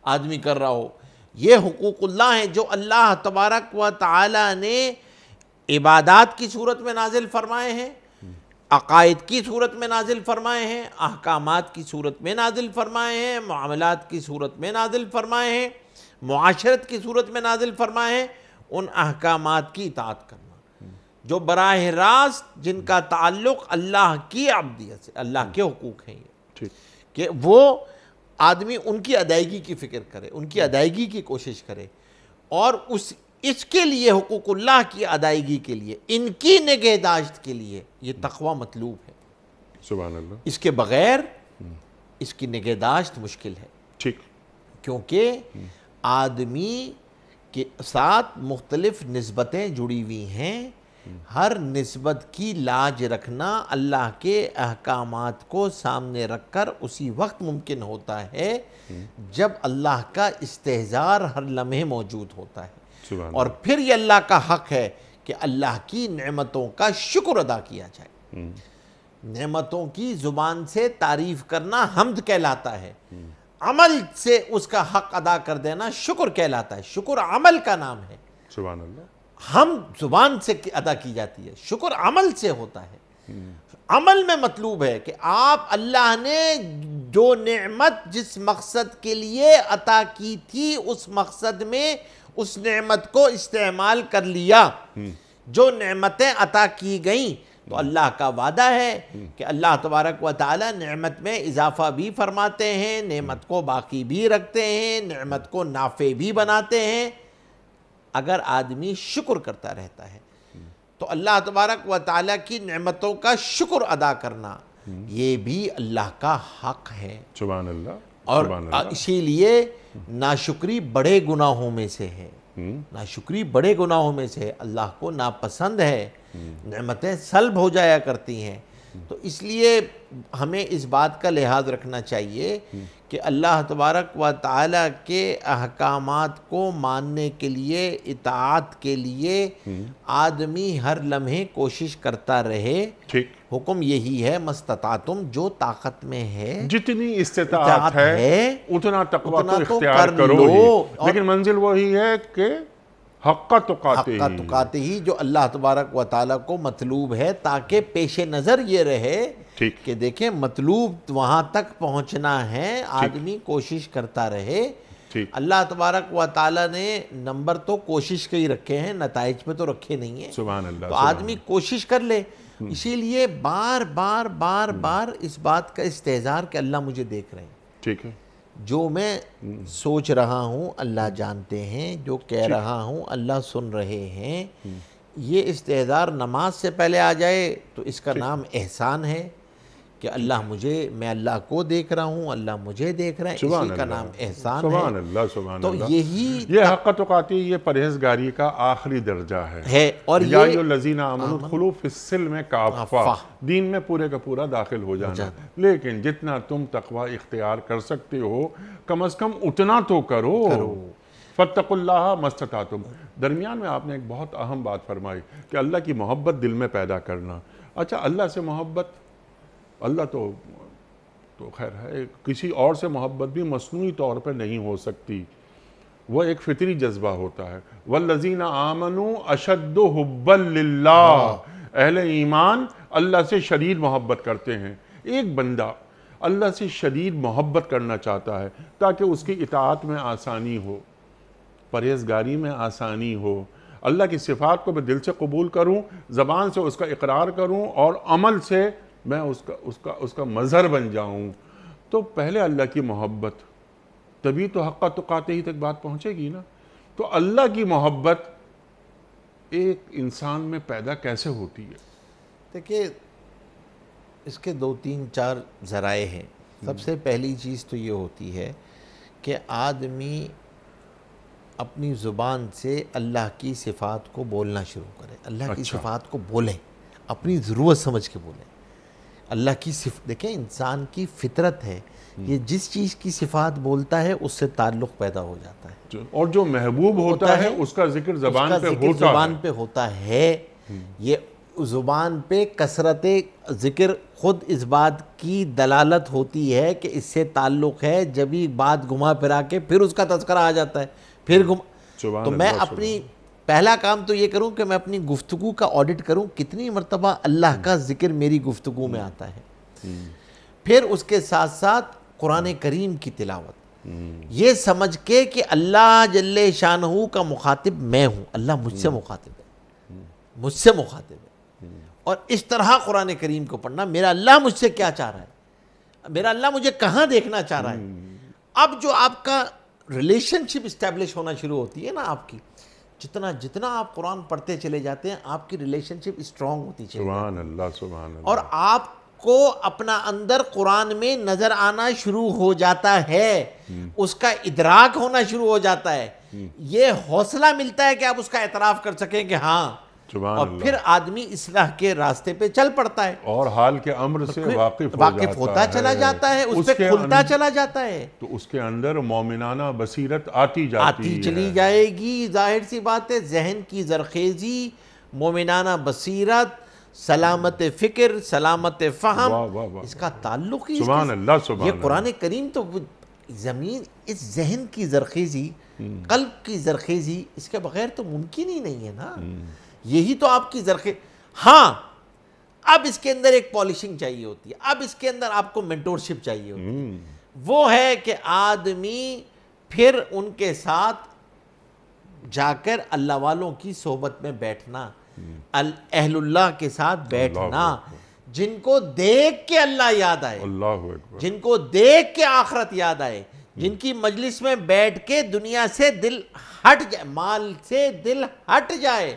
آدمی کر رہا ہو، یہ حقوق اللہ ہیں جو اللہ تبارک و تعالی نے عبادات کی صورت میں نازل فرمائے ہیں، عقائد کی صورت میں نازل فرمائے ہیں، احکامات کی صورت میں نازل فرمائے ہیں، معاملات کی صورت میں نازل فرمائے ہیں، معاشرت کی صورت میں نازل فرمائے ہیں، ان احکامات کی اطاعت کرنا جو براہ راست جن کا تعلق اللہ کی عبدیت سے، اللہ کے حقوق ہیں یہ، کہ وہ آدمی ان کی ادائیگی کی فکر کرے، ان کی ادائیگی کی کوشش کرے، اور اس کے لیے حقوق اللہ کی ادائیگی کے لیے، ان کی نگہداشت کے لیے یہ تقوی مطلوب ہے۔ سبحان اللہ۔ اس کے بغیر اس کی نگہداشت مشکل ہے، ٹھیک، کیونکہ آدمی کے ساتھ مختلف نسبتیں جڑی ہوئی ہیں، ہر نسبت کی لاج رکھنا اللہ کے احکامات کو سامنے رکھ کر اسی وقت ممکن ہوتا ہے جب اللہ کا استحضار ہر لمحے موجود ہوتا ہے، اور پھر یہ اللہ کا حق ہے کہ اللہ کی نعمتوں کا شکر ادا کیا جائے۔ نعمتوں کی زبان سے تعریف کرنا حمد کہلاتا ہے، عمل سے اس کا حق ادا کر دینا شکر کہلاتا ہے، شکر عمل کا نام ہے۔ سبحان اللہ۔ حمد زبان سے ادا کی جاتی ہے، شکر عمل سے ہوتا ہے۔ عمل میں مطلوب ہے کہ آپ اللہ نے جو نعمت جس مقصد کے لیے عطا کی تھی اس مقصد میں اس نعمت کو استعمال کر لیا، جو نعمتیں عطا کی گئیں، تو اللہ کا وعدہ ہے کہ اللہ تبارک و تعالی نعمت میں اضافہ بھی فرماتے ہیں، نعمت کو باقی بھی رکھتے ہیں، نعمت کو نافع بھی بناتے ہیں اگر آدمی شکر کرتا رہتا ہے۔ تو اللہ تبارک و تعالی کی نعمتوں کا شکر ادا کرنا یہ بھی اللہ کا حق ہے۔ سبحان اللہ۔ اور اسی لیے ناشکری بڑے گناہوں میں سے ہے، ناشکری بڑے گناہوں میں سے ہے، اللہ کو ناپسند ہے، نعمتیں سلب ہو جایا کرتی ہیں۔ تو اس لیے ہمیں اس بات کا لحاظ رکھنا چاہیے کہ اللہ تبارک و تعالیٰ کے احکامات کو ماننے کے لیے، اطاعت کے لیے آدمی ہر لمحے کوشش کرتا رہے۔ ٹھیک، حکم یہی ہے مستطاعتم، جو طاقت میں ہے، جتنی استطاعت ہے اتنا تقوی اتنا تو تو اختیار کر کرو لو، ہی، لیکن منزل وہی ہے کہ حق تقاتے حق تقاتے ہی، جو اللہ تبارک و تعالیٰ کو مطلوب ہے، تاکہ پیش نظر یہ رہے ٹھیک، کہ دیکھیں مطلوب وہاں تک پہنچنا ہے، آدمی کوشش کرتا رہے۔ ٹھیک، اللہ تبارک و تعالیٰ نے نمبر تو کوشش کے ہی رکھے ہیں، نتائج پہ تو رکھے نہیں ہیں، سبحان اللہ، تو آدمی کوشش کر لے۔ اسی لیے بار بار بار بار اس بات کا استحضار کہ اللہ مجھے دیکھ رہے ہیں، ٹھیک ہے، جو میں سوچ رہا ہوں اللہ جانتے ہیں، جو کہہ رہا ہوں اللہ سن رہے ہیں۔ یہ استحضار نماز سے پہلے آ جائے تو اس کا نام احسان ہے کہ اللہ میں اللہ کو دیکھ رہا ہوں، اللہ مجھے دیکھ رہا ہے، سبحان اسی کا اللہ، نام احسان سبحان ہے۔ اللہ، سبحان تو اللہ۔ یہی یہ حق تقاتی، یہ پرہیزگاری کا آخری درجہ ہے۔ اور یا یہ ایھا الذین آمنوا ادخلوا فی السلم کافہ، دین میں پورے کا پورا داخل ہو جانا، لیکن جتنا تم تقوی اختیار کر سکتے ہو کم از کم اتنا تو کرو۔ فاتقوا اللہ ما استطعتم۔ درمیان میں آپ نے ایک بہت اہم بات فرمائی کہ اللہ کی محبت دل میں پیدا کرنا۔ اچھا، اللہ سے محبت، اللہ تو خیر ہے، کسی اور سے محبت بھی مصنوعی طور پر نہیں ہو سکتی، وہ ایک فطری جذبہ ہوتا ہے۔ والذین آمنوا اشد حبا للہ، اہل ایمان اللہ سے شدید محبت کرتے ہیں۔ ایک بندہ اللہ سے شدید محبت کرنا چاہتا ہے تاکہ اس کی اطاعت میں آسانی ہو، پرہیزگاری میں آسانی ہو، اللہ کی صفات کو میں دل سے قبول کروں، زبان سے اس کا اقرار کروں، اور عمل سے میں اس کا مظہر بن جاؤں، تو پہلے اللہ کی محبت، تبھی تو حق تقاتے ہی تک بات پہنچے گی نا۔ تو اللہ کی محبت ایک انسان میں پیدا کیسے ہوتی ہے؟ دیکھیں، اس کے 2-3-4 ذرائع ہیں۔ سب سے پہلی چیز تو یہ ہوتی ہے کہ آدمی اپنی زبان سے اللہ کی صفات کو بولنا شروع کرے، اللہ کی صفات کو بولیں، اپنی ضرورت سمجھ کے بولیں۔ اللہ کی دیکھیں، انسان کی فطرت ہے، یہ جس چیز کی صفات بولتا ہے اس سے تعلق پیدا ہو جاتا ہے، اور جو محبوب ہوتا ہے اس کا ذکر زبان پہ ہوتا ہے۔ یہ زبان پہ کثرت ذکر خود اس بات کی دلالت ہوتی ہے کہ اس سے تعلق ہے، جب ہی بات گھما پھرا کے پھر اس کا تذکرہ آ جاتا ہے، پھر تو میں اپنی پہلا کام تو یہ کروں کہ میں اپنی گفتگو کا آڈٹ کروں، کتنی مرتبہ اللہ کا ذکر میری گفتگو میں آتا ہے۔ پھر اس کے ساتھ ساتھ قرآن کریم کی تلاوت، یہ سمجھ کے کہ اللہ جل شانہ کا مخاطب میں ہوں، اللہ مجھ سے مخاطب ہے، مجھ سے مخاطب ہے، اور اس طرح قرآن کریم کو پڑھنا، میرا اللہ مجھ سے کیا چاہ رہا ہے، میرا اللہ مجھے کہاں دیکھنا چاہ رہا ہے۔ اب جو آپ کا ریلیشن شپ اسٹیبلش ہونا شروع ہوتی ہے نا آپ کی، جتنا آپ قرآن پڑھتے چلے جاتے ہیں آپ کی ریلیشن شپ اسٹرانگ ہوتی چلی جاتی ہے، سبحان اللہ، سبحان اللہ، اور آپ کو اپنا اندر قرآن میں نظر آنا شروع ہو جاتا ہے، اس کا ادراک ہونا شروع ہو جاتا ہے، یہ حوصلہ ملتا ہے کہ آپ اس کا اعتراف کر سکیں کہ ہاں، اور پھر آدمی اصلاح کے راستے پہ چل پڑتا ہے، اور حال کے امر سے واقف ہوتا چلا جاتا ہے، اس پہ کھلتا چلا جاتا ہے، تو اس کے اندر مومنانہ بصیرت آتی چلی جائے گی۔ ظاہر سی بات ہے، ذہن کی زرخیزی، مومنانہ بصیرت، سلامت فکر، سلامت فہم، اس کا تعلق ہی سبحان اللہ، سبحان یہ قرآن کریم تو زمین، اس ذہن کی زرخیزی، قلب کی زرخیزی، اس کے بغیر تو ممکن ہی نہیں ہے نا، یہی تو آپ کی زرخیز۔ ہاں، اب اس کے اندر ایک پالشنگ چاہیے ہوتی ہے، اب اس کے اندر آپ کو مینٹورشپ چاہیے ہوتی ہے، وہ ہے کہ آدمی پھر ان کے ساتھ جا کر اللہ والوں کی صحبت میں بیٹھنا، اہل اللہ کے ساتھ بیٹھنا، جن کو دیکھ کے اللہ یاد آئے، جن کو دیکھ کے آخرت یاد آئے، جن کی مجلس میں بیٹھ کے دنیا سے دل ہٹ جائے، مال سے دل ہٹ جائے،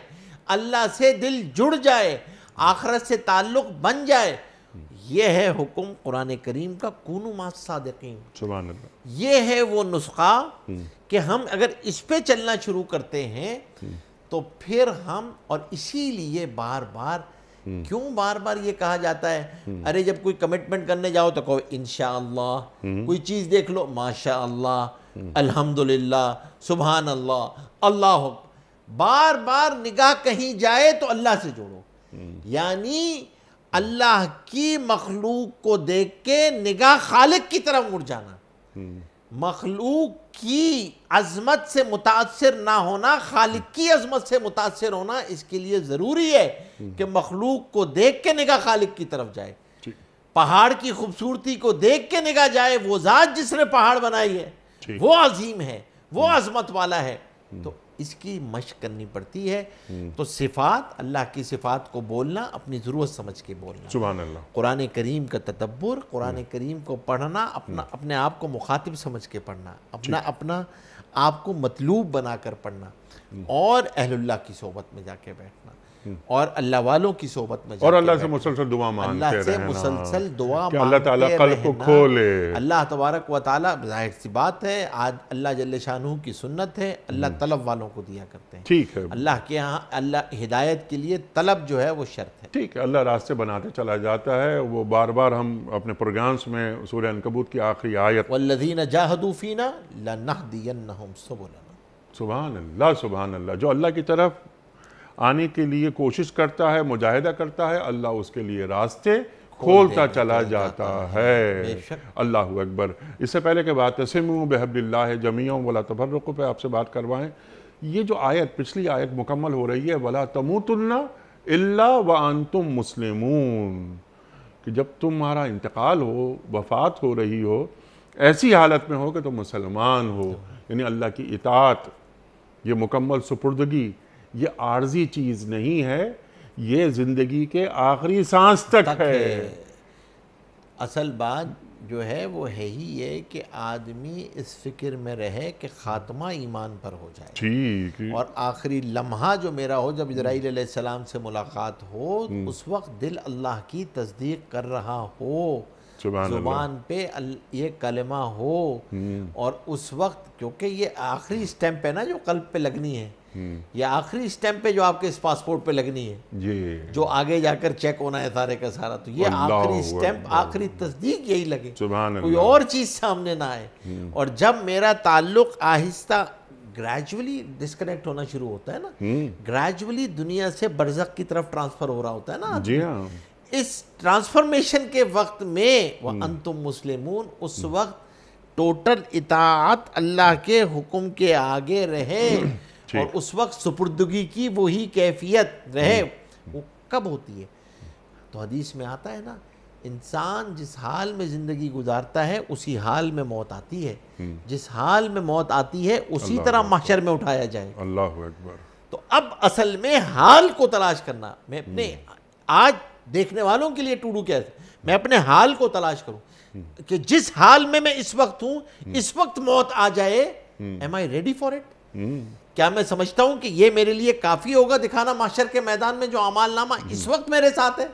اللہ سے دل جڑ جائے، آخرت سے تعلق بن جائے۔ یہ ہے حکم قرآن کریم کا، کونوا مع الصادقین، سبحان اللہ۔ یہ ہے وہ نسخہ کہ ہم اگر اس پہ چلنا شروع کرتے ہیں تو پھر ہم، اور اسی لیے بار بار کیوں بار بار یہ کہا جاتا ہے؟ ارے جب کوئی کمٹمنٹ کرنے جاؤ تو کہو انشاءاللہ، کوئی چیز دیکھ لو ماشاءاللہ، الحمدللہ، سبحان اللہ، اللہ اکبر، بار بار نگاہ کہیں جائے تو اللہ سے جوڑو، یعنی اللہ کی مخلوق کو دیکھ کے نگاہ خالق کی طرف مڑ جانا، مخلوق کی عظمت سے متاثر نہ ہونا، خالق کی عظمت سے متاثر ہونا، اس کے لیے ضروری ہے کہ مخلوق کو دیکھ کے نگاہ خالق کی طرف جائے، پہاڑ کی خوبصورتی کو دیکھ کے نگاہ جائے، وہ ذات جس نے پہاڑ بنائی ہے وہ عظیم ہے، وہ عظمت والا ہے، تو اس کی مشق کرنی پڑتی ہے۔ تو صفات، اللہ کی صفات کو بولنا اپنی ضرورت سمجھ کے بولنا، سبحان اللہ، قرآن کریم کا تدبر، قرآن کریم کو پڑھنا، اپنے آپ کو مخاطب سمجھ کے پڑھنا، اپنا آپ کو مطلوب بنا کر پڑھنا، اور اہل اللہ کی صحبت میں جا کے بیٹھنا، اور اللہ والوں کی صحبت میں جا کے اور اللہ سے بیٹھنا، مسلسل دعا مانگتے اللہ سے رہنا مسلسل دعا کہ اللہ تعالیٰ مانگتے قلب کو رہنا۔ کھولے۔ اللہ تبارک و تعالیٰ، ظاہر سی بات ہے، آج اللہ جل شانہ کی سنت ہے، اللہ طلب والوں کو دیا کرتے ہیں، ٹھیک ہے، اللہ کے ہاں اللہ ہدایت کے لیے طلب جو ہے وہ شرط ہے۔ ٹھیک ہے، اللہ راستے بناتے چلا جاتا ہے۔ وہ بار بار ہم اپنے پروگرامز میں سورہ عنکبوت کی آخری آیت، والذین جاہدوا فینا لنہدینہم سبلنا، سبحان اللہ، سبحان اللہ، جو اللہ کی طرف آنے کے لیے کوشش کرتا ہے، مجاہدہ کرتا ہے، اللہ اس کے لیے راستے کھولتا چلا جاتا ہے۔ اللہ اکبر۔ اس سے پہلے کہ واعتصموا بحبل اللہ جمیعا ولا تفرقوا پہ آپ سے بات کروائیں، یہ جو آیت، پچھلی آیت مکمل ہو رہی ہے، ولا تموتن الا وانتم مسلمون، کہ جب تمہارا انتقال ہو، وفات ہو رہی ہو، ایسی حالت میں ہو کہ تم مسلمان ہو، یعنی اللہ کی اطاعت، یہ مکمل سپردگی، یہ عارضی چیز نہیں ہے، یہ زندگی کے آخری سانس تک ہے۔ اصل بات جو ہے وہ ہے ہی یہ کہ آدمی اس فکر میں رہے کہ خاتمہ ایمان پر ہو جائے، ٹھیک، اور آخری لمحہ جو میرا ہو، جب جبرائیل علیہ السلام سے ملاقات ہو، اس وقت دل اللہ کی تصدیق کر رہا ہو، سبحان اللہ، زبان پہ یہ کلمہ ہو، اور اس وقت، کیونکہ یہ آخری سٹیمپ ہے نا جو قلب پہ لگنی ہے، یہ آخری سٹیمپ ہے جو آپ کے اس پاسپورٹ پہ لگنی ہے، یہ جو آگے جا کر چیک ہونا ہے سارے کا سارا، تو یہ آخری سٹیمپ، آخری تصدیق یہی لگے، سبحان کوئی اللہ، اور چیز سامنے نہ آئے۔ اور جب میرا تعلق آہستہ گریجولی ڈسکنیکٹ ہونا شروع ہوتا ہے نا، گریجولی دنیا سے برزخ کی طرف ٹرانسفر ہو رہا ہوتا ہے نا، جی ہاں، اس ٹرانسفرمیشن کے وقت میں وَأَنْتُمْ مُسْلِمُونَ، اس وقت ٹوٹل اطاعت اللہ کے حکم کے آگے رہے، اور اس وقت سپردگی کی وہی کیفیت رہے، وہ کب ہوتی ہے؟ تو حدیث میں آتا ہے نا، انسان جس حال میں زندگی گزارتا ہے اسی حال میں موت آتی ہے، جس حال میں موت آتی ہے اسی طرح محشر میں اٹھایا جائے۔ اللہ اکبر۔ تو اب اصل میں حال کو تلاش کرنا، میں اپنے آج دیکھنے والوں کے لیے ٹوڈو کیا ہے، میں اپنے حال کو تلاش کروں کہ جس حال میں اس وقت ہوں، اس وقت موت آ جائے، am I ready for it؟ کیا میں سمجھتا ہوں کہ یہ میرے لیے کافی ہوگا دکھانا محشر کے میدان میں جو اعمال نامہ اس وقت میرے ساتھ ہے؟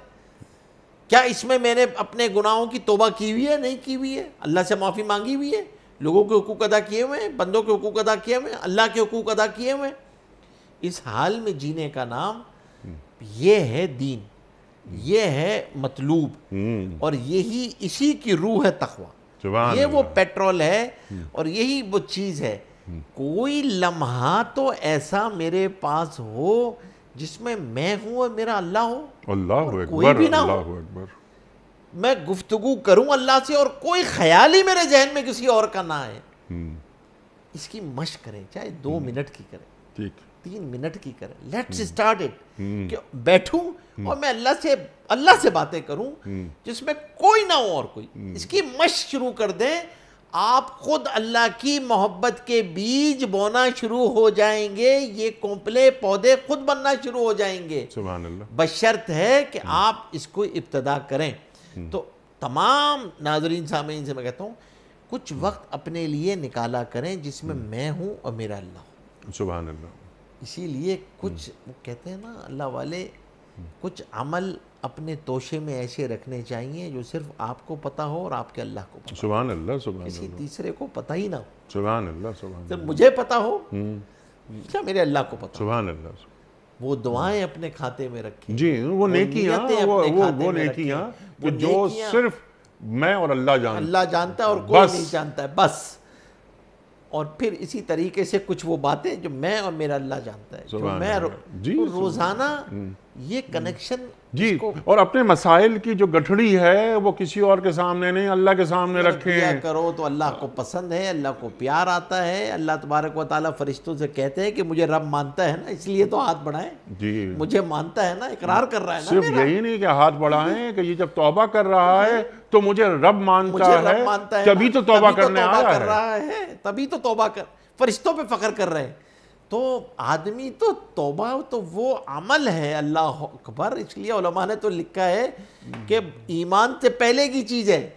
کیا اس میں میں نے اپنے گناہوں کی توبہ کی ہوئی ہے، نہیں کی ہوئی ہے، اللہ سے معافی مانگی ہوئی ہے، لوگوں کے حقوق ادا کیے ہوئے ہیں، بندوں کے حقوق ادا کیے ہوئے ہیں، اللہ کے حقوق ادا کیے ہوئے ہیں؟ اس حال میں جینے کا نام یہ ہے دین، یہ ہے مطلوب، اور یہی اسی کی روح ہے تقوی، یہ وہ پیٹرول ہے، اور یہی وہ چیز ہے۔ کوئی لمحہ تو ایسا میرے پاس ہو جس میں ہوں اور میرا اللہ ہو، اللہ کوئی بھی اکبر، نہ ہو، اللہ اکبر۔ میں گفتگو کروں اللہ سے اور کوئی خیال ہی میرے ذہن میں کسی اور کا نہ آئے۔ اس کی مشق کریں، چاہے 2 منٹ کی کریں، ٹھیک، 3 منٹ کی کریں، لیٹس اسٹارٹ اٹ، کہ بیٹھوں اور میں اللہ سے باتیں کروں جس میں کوئی نہ ہو اور کوئی، اس کی مشق شروع کر دیں، آپ خود اللہ کی محبت کے بیج بونا شروع ہو جائیں گے، یہ کونپلے پودے خود بننا شروع ہو جائیں گے، سبحان اللہ، بشرط ہے کہ آپ اس کو ابتدا کریں۔ تو تمام ناظرین سامعین سے میں کہتا ہوں، کچھ وقت اپنے لیے نکالا کریں جس میں میں ہوں اور میرا اللہ ہو۔ سبحان اللہ۔ اسی لیے کچھ کہتے ہیں نا اللہ والے، کچھ عمل اپنے توشے میں ایسے رکھنے چاہیے جو صرف آپ کو پتہ ہو اور آپ کے اللہ کو پتہ ہو، سبحان اللہ، سبحان کسی اللہ، تیسرے کو پتہ ہی نہ ہو، سبحان اللہ، سبحان صرف اللہ، مجھے پتہ ہو کیا میرے اللہ کو پتہ ہو۔ سبحان اللہ۔ وہ دعائیں اپنے کھاتے میں رکھیں، جی وہ نیکیاں، نیتیں اپنے کھاتے وہ میں نیکیاں رکھیں، کہ وہ جو نیکیاں صرف میں اور اللہ جانتا ہے اور کوئی بس۔ نہیں جانتا ہے، بس۔ اور پھر اسی طریقے سے کچھ وہ باتیں جو میں اور میرا اللہ جانتا ہے، جو سبحان میں اللہ۔ جی تو روزانہ یہ کنیکشن جی، اس کو اور اپنے مسائل کی جو گٹھڑی ہے وہ کسی اور کے سامنے نہیں، اللہ کے سامنے کیا رکھیں۔ کرو تو اللہ کو پسند ہے، اللہ کو پیار آتا ہے۔ اللہ تبارک و تعالیٰ فرشتوں سے کہتے ہیں کہ مجھے رب مانتا ہے نا، اس لیے تو ہاتھ بڑھائیں، جی مجھے مانتا ہے نا، اقرار کر رہا ہے نا صرف میرا، یہی نہیں کہ ہاتھ بڑھائیں کہ یہ جب توبہ کر رہا ہے تو مجھے رب مجھے مانتا رب ہے، مانتا ہے تبھی نا، تو توبہ تبھی تو کرنے توبہ آیا کر ہے۔ رہا ہے، تبھی تو توبہ کر، فرشتوں پہ فخر کر رہے ہیں۔ تو آدمی تو توبہ تو وہ عمل ہے، اللہ اکبر۔ اس لیے علماء نے تو لکھا ہے کہ ایمان سے پہلے کی چیز ہے،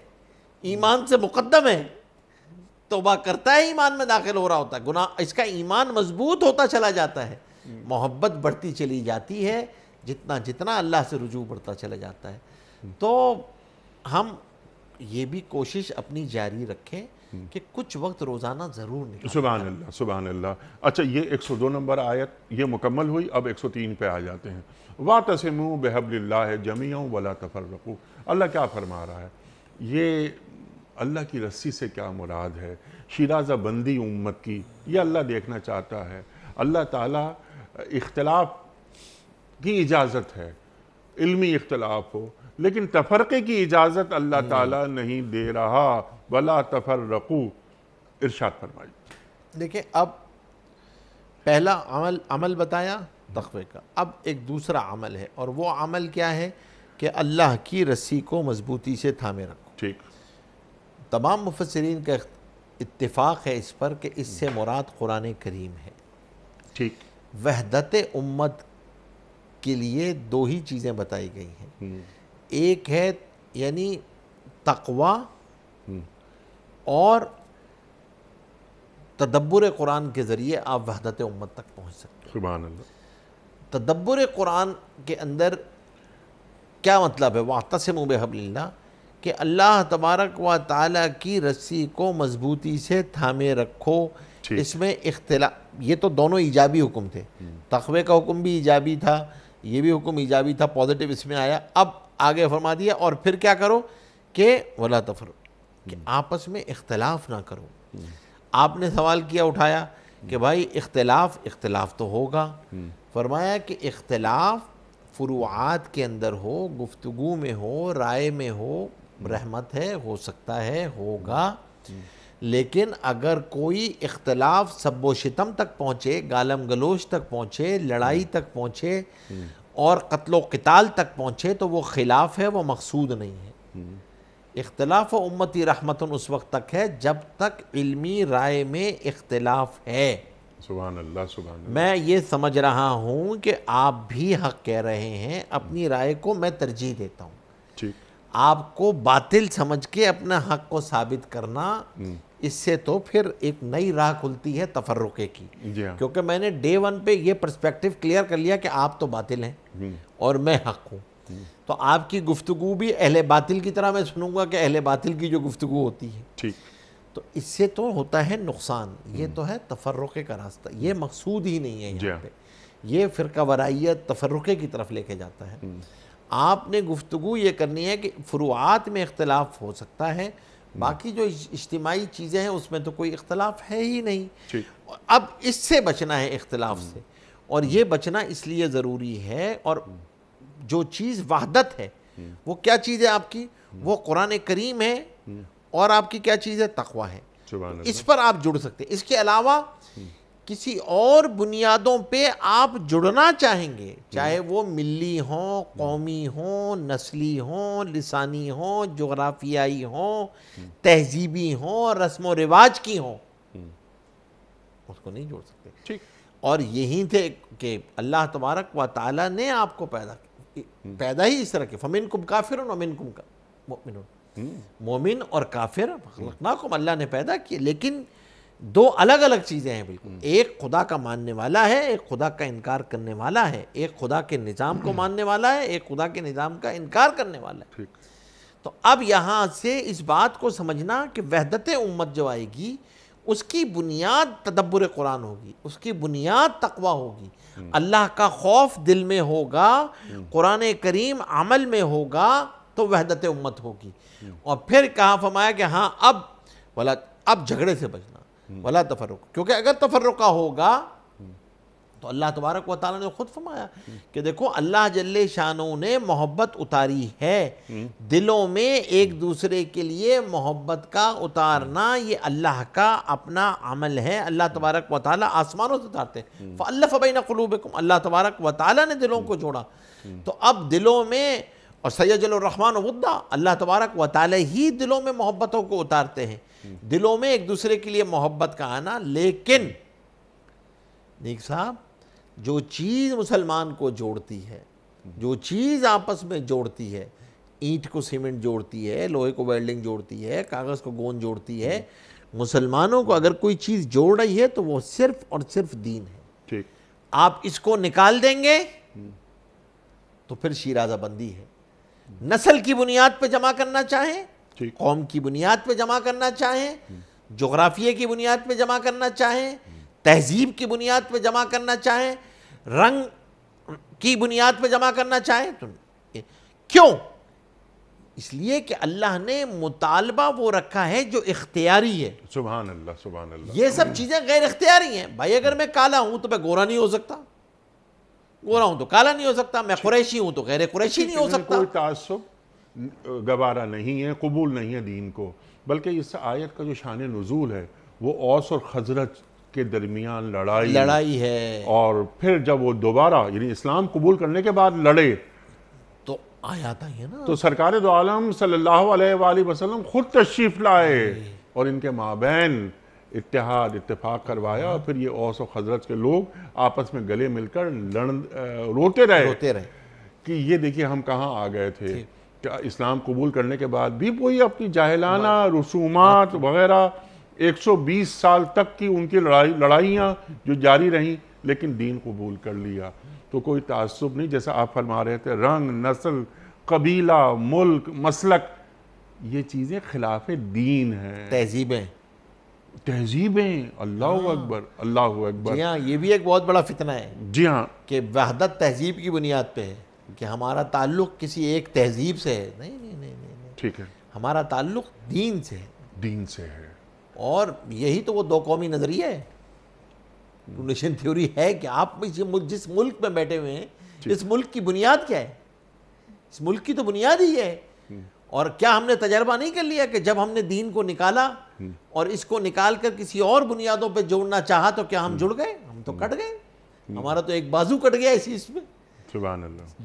ایمان سے مقدم ہے۔ توبہ کرتا ہے ایمان میں داخل ہو رہا ہوتا ہے، گناہ اس کا ایمان مضبوط ہوتا چلا جاتا ہے، محبت بڑھتی چلی جاتی ہے، جتنا جتنا اللہ سے رجوع بڑھتا چلا جاتا ہے۔ تو ہم یہ بھی کوشش اپنی جاری رکھیں کہ کچھ وقت روزانہ ضرور نکالیں۔ سبحان اللہ، سبحان اللہ۔ اچھا، یہ 102 نمبر آیت یہ مکمل ہوئی، اب 103 پہ آ جاتے ہیں۔ وَاعْتَصِمُوا بِحَبْلِ اللَّهِ جَمِيعًا وَلَا تَفَرَّقُوا۔ اللہ کیا فرما رہا ہے؟ یہ اللہ کی رسی سے کیا مراد ہے؟ شیرازہ بندی امت کی، یہ اللہ دیکھنا چاہتا ہے۔ اللہ تعالیٰ اختلاف کی اجازت ہے، علمی اختلاف ہو، لیکن تفرقے کی اجازت اللہ تعالیٰ نہیں دے رہا۔ وَلَا تَفَرَّقُوا، ارشاد فرمائیے۔ دیکھیں، اب پہلا عمل بتایا تقوی کا، اب ایک دوسرا عمل ہے، اور وہ عمل کیا ہے کہ اللہ کی رسی کو مضبوطی سے تھامے رکھو۔ ٹھیک۔ تمام مفسرین کا اتفاق ہے اس پر کہ اس سے مراد قرآن کریم ہے۔ ٹھیک۔ وحدت امت کے لیے دو ہی چیزیں بتائی گئی ہیں، ایک ہے یعنی تقوی اور تدبر قرآن کے ذریعے آپ وحدت امت تک پہنچ سکتے ہیں۔ سبحان اللہ۔ تدبر قرآن کے اندر کیا مطلب ہے؟ وَاعْتَصِمُوا بِحَبْلِ اللَّهِ، کہ اللہ تبارک و تعالیٰ کی رسی کو مضبوطی سے تھامے رکھو۔ اس میں اختلاف، یہ تو دونوں ایجابی حکم تھے، تقوی کا حکم بھی ایجابی تھا، یہ بھی حکم ایجابی تھا، پازیٹیو اس میں آیا۔ اب آگے فرما دیا اور پھر کیا کرو کہ وَلَا تَفَرَّقُوا، کہ آپس میں اختلاف نہ کرو۔ آپ نے سوال کیا، اٹھایا کہ بھائی اختلاف تو ہوگا، فرمایا کہ اختلاف فروعات کے اندر ہو، گفتگو میں ہو، رائے میں ہو، رحمت ہے، ہو سکتا ہے، ہوگا، لیکن اگر کوئی اختلاف سب و شتم تک پہنچے، گالم گلوچ تک پہنچے، لڑائی تک پہنچے اور قتل و قتال تک پہنچے تو وہ خلاف ہے، وہ مقصود نہیں ہے۔ اختلاف امتی رحمتن اس وقت تک ہے جب تک علمی رائے میں اختلاف ہے۔ سبحان اللہ، سبحان اللہ۔ میں یہ سمجھ رہا ہوں کہ آپ بھی حق کہہ رہے ہیں، اپنی رائے کو میں ترجیح دیتا ہوں۔ ٹھیک۔ آپ کو باطل سمجھ کے اپنا حق کو ثابت کرنا، اس سے تو پھر ایک نئی راہ کھلتی ہے تفرقے کی، جی ہاں۔ کیونکہ میں نے ڈے ون پہ یہ پرسپیکٹیو کلیئر کر لیا کہ آپ تو باطل ہیں اور میں حق ہوں، تو آپ کی گفتگو بھی اہل باطل کی طرح میں سنوں گا کہ اہل باطل کی جو گفتگو ہوتی ہے، ٹھیک۔ تو اس سے تو ہوتا ہے نقصان، یہ تو ہے تفرقے کا راستہ، یہ مقصود ہی نہیں ہے یہاں پہ، یہ فرقہ وارائیت تفرقے کی طرف لے کے جاتا ہے۔ آپ نے گفتگو یہ کرنی ہے کہ فروعات میں اختلاف ہو سکتا ہے، باقی جو اجتماعی چیزیں ہیں اس میں تو کوئی اختلاف ہے ہی نہیں۔ اب اس سے بچنا ہے اختلاف سے، اور یہ بچنا اس لیے ضروری ہے، اور جو چیز وحدت ہے وہ کیا چیز ہے آپ کی؟ وہ قرآن کریم ہے، اور آپ کی کیا چیز ہے؟ تقوی ہے۔ اس پر آپ جڑ سکتے ہیں، اس کے علاوہ کسی اور بنیادوں پہ آپ جڑنا چاہیں گے، چاہے وہ ملی ہوں، قومی ہوں، نسلی ہوں، لسانی ہوں، جغرافیائی ہوں، تہذیبی ہوں، رسم و رواج کی ہوں، اس کو نہیں جوڑ سکتے۔ ٹھیک۔ اور یہی تھے کہ اللہ تبارک و تعالیٰ نے آپ کو پیدا ہی اس طرح کے فَمِنْكُمْ كَافِرٌ وَمِنْكُمْ مُؤْمِنٌ، مومن اور کافر خلقناکم، اللہ نے پیدا کیے، لیکن دو الگ الگ چیزیں ہیں بالکل۔ ایک خدا کا ماننے والا ہے، ایک خدا کا انکار کرنے والا ہے، ایک خدا کے نظام کو ماننے والا ہے، ایک خدا کے نظام کا انکار کرنے والا ہے۔ تو اب یہاں سے اس بات کو سمجھنا کہ وحدت امت جو آئے گی اس کی بنیاد تدبر قرآن ہوگی، اس کی بنیاد تقوی ہوگی، اللہ کا خوف دل میں ہوگا، قرآن کریم عمل میں ہوگا تو وحدت امت ہوگی۔ اور پھر کہا فرمایا کہ ہاں اب جھگڑے سے بچنا، ولا تفرق، کیونکہ اگر تفرقہ ہوگا تو اللہ تبارک و تعالیٰ نے خود فرمایا کہ دیکھو اللہ جل شانہ نے محبت اتاری ہے، دلوں میں ایک دوسرے کے لیے محبت کا اتارنا یہ اللہ کا اپنا عمل ہے۔ اللہ تبارک و تعالیٰ آسمانوں سے اتارتے ہیں، فَأَلَّفَ بَيْنَ قُلُوبِكُمْ، اللہ تبارک و تعالیٰ نے دلوں کو جوڑا۔ تو اب دلوں میں، اور سَيَجْعَلُ الرَّحْمَنُ وُدًّا، اللہ تبارک و تعالیٰ ہی دلوں میں محبتوں کو اتارتے ہیں، دلوں میں ایک دوسرے کے لیے محبت کا آنا۔ لیکن نیک صاحب، جو چیز مسلمان کو جوڑتی ہے، جو چیز آپس میں جوڑتی ہے، اینٹ کو سیمنٹ جوڑتی ہے، لوہے کو ویلڈنگ جوڑتی ہے، کاغذ کو گوند جوڑتی ہے، مسلمانوں کو اگر کوئی چیز جوڑ رہی ہے تو وہ صرف اور صرف دین ہے۔ ٹھیک، آپ اس کو نکال دیں گے تو پھر شیرازہ بندی ہے۔ نسل کی بنیاد پہ جمع کرنا چاہیں، قوم کی بنیاد پہ جمع کرنا چاہیں، جغرافیے کی بنیاد پہ جمع کرنا چاہیں، تہذیب کی بنیاد پہ جمع کرنا چاہیں، رنگ کی بنیاد پہ جمع کرنا چاہیں، تو کیوں؟ اس لیے کہ اللہ نے مطالبہ وہ رکھا ہے جو اختیاری ہے۔ سبحان اللہ، سبحان اللہ۔ یہ سب چیزیں غیر اختیاری ہیں۔ بھائی اگر میں کالا ہوں تو میں گورا نہیں ہو سکتا، گورا ہوں تو کالا نہیں ہو سکتا، میں قریشی ہوں تو غیر قریشی نہیں ہو سکتا۔ کوئی تعصب گوارا نہیں ہے، قبول نہیں ہے دین کو، بلکہ اس آیت کا جو شان نزول ہے وہ اوس اور خزرج کے درمیان لڑائی ہے، اور پھر جب وہ دوبارہ یعنی اسلام قبول کرنے کے بعد لڑے تو آیات آئی ہے نا، تو سرکار دو عالم صلی اللہ علیہ وآلہ وسلم خود تشریف لائے اور ان کے مابین اتحاد اتفاق کروایا، اور پھر یہ اوس و خزرج کے لوگ آپس میں گلے مل کر روتے رہے کہ یہ دیکھیے ہم کہاں آ گئے تھے، کہ اسلام قبول کرنے کے بعد بھی وہی اپنی جاہلانہ رسومات وغیرہ 120 سال تک کی ان کی لڑائیاں جو جاری رہیں، لیکن دین قبول کر لیا۔ تو کوئی تعصب نہیں، جیسا آپ فرما رہے تھے، رنگ، نسل، قبیلہ، ملک، مسلک، یہ چیزیں خلاف دین ہیں، تہذیبیں۔ اللہ اکبر، اللہ اکبر۔ جی ہاں، یہ بھی ایک بہت بڑا فتنہ ہے، جی ہاں، کہ وحدت تہذیب کی بنیاد پہ ہے، کہ ہمارا تعلق کسی ایک تہذیب سے ہے۔ نہیں نہیں نہیں نہیں، ٹھیک ہے، ہمارا تعلق دین سے ہے، دین سے ہے۔ اور یہی تو وہ دو قومی نظریہ ہے، ٹو نیشن تھیوری ہے، کہ آپ جس ملک میں بیٹھے ہوئے ہیں، اس ملک کی بنیاد کیا ہے؟ اس ملک کی تو بنیاد ہی ہے۔ اور کیا ہم نے تجربہ نہیں کر لیا کہ جب ہم نے دین کو نکالا اور اس کو نکال کر کسی اور بنیادوں پہ جوڑنا چاہا تو کیا ہم جڑ گئے؟ ہم تو کٹ گئے، ہمارا تو ایک بازو کٹ گیا اسی اس میں۔ سبحان اللہ۔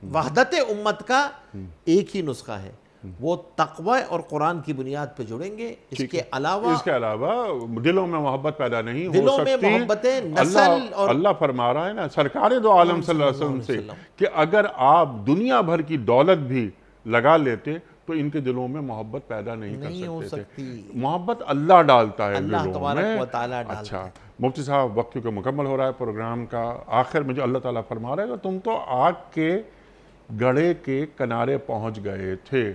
وحدت امت کا ایک ہی نسخہ ہے، وہ تقوی اور قرآن کی بنیاد پہ جڑیں گے۔ اس کے علاوہ دلوں میں محبت پیدا نہیں ہو دلوں میں سکتی۔ محبتیں نسل اور اللہ فرما رہا ہے نا سرکار دو عالم صلی اللہ علیہ وسلم سے کہ اگر آپ دنیا بھر کی دولت بھی لگا لیتے تو ان کے دلوں میں محبت پیدا نہیں کر سکتے تھے۔ محبت اللہ ڈالتا ہے اللہ دلوں تبارک میں۔ و تعالیٰ ڈالتا ہے۔ اچھا مفتی صاحب، وقت کیونکہ مکمل ہو رہا ہے پروگرام کا، آخر میں جو اللہ تعالیٰ فرما رہا ہے کہ تم تو آگ کے گڑھے کے کنارے پہنچ گئے تھے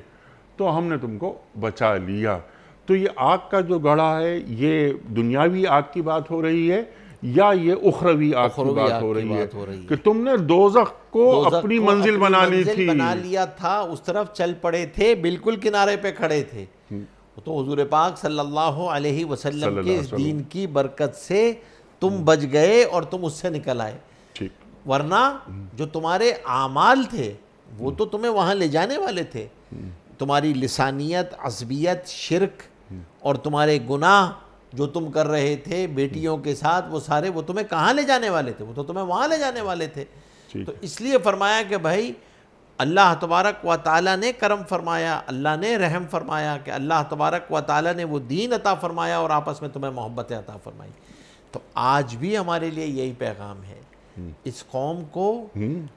تو ہم نے تم کو بچا لیا۔ تو یہ آگ کا جو گڑھا ہے یہ دنیاوی آگ کی بات ہو رہی ہے یا یہ اخروی آگ کی بات ہو رہی ہے کہ تم نے دوزخ کو اپنی منزل بنا لی تھی، بنا لیا تھا، اس طرف چل پڑے تھے، بالکل کنارے پہ کھڑے تھے؟ تو حضور پاک صلی اللہ علیہ وسلم کے اس دین کی برکت سے تم بچ گئے اور تم اس سے نکل آئے، ورنہ جو تمہارے اعمال تھے وہ تو تمہیں وہاں لے جانے والے تھے۔ تمہاری لسانیت، عصبیت، شرک اور تمہارے گناہ جو تم کر رہے تھے بیٹیوں کے ساتھ، وہ سارے وہ تمہیں کہاں لے جانے والے تھے؟ وہ تو تمہیں وہاں لے جانے والے تھے۔ تو اس لیے فرمایا کہ بھائی اللہ تبارک و تعالیٰ نے کرم فرمایا، اللہ نے رحم فرمایا کہ اللہ تبارک و تعالیٰ نے وہ دین عطا فرمایا اور آپس میں تمہیں محبت عطا فرمائی۔ تو آج بھی ہمارے لیے یہی پیغام ہے، اس قوم کو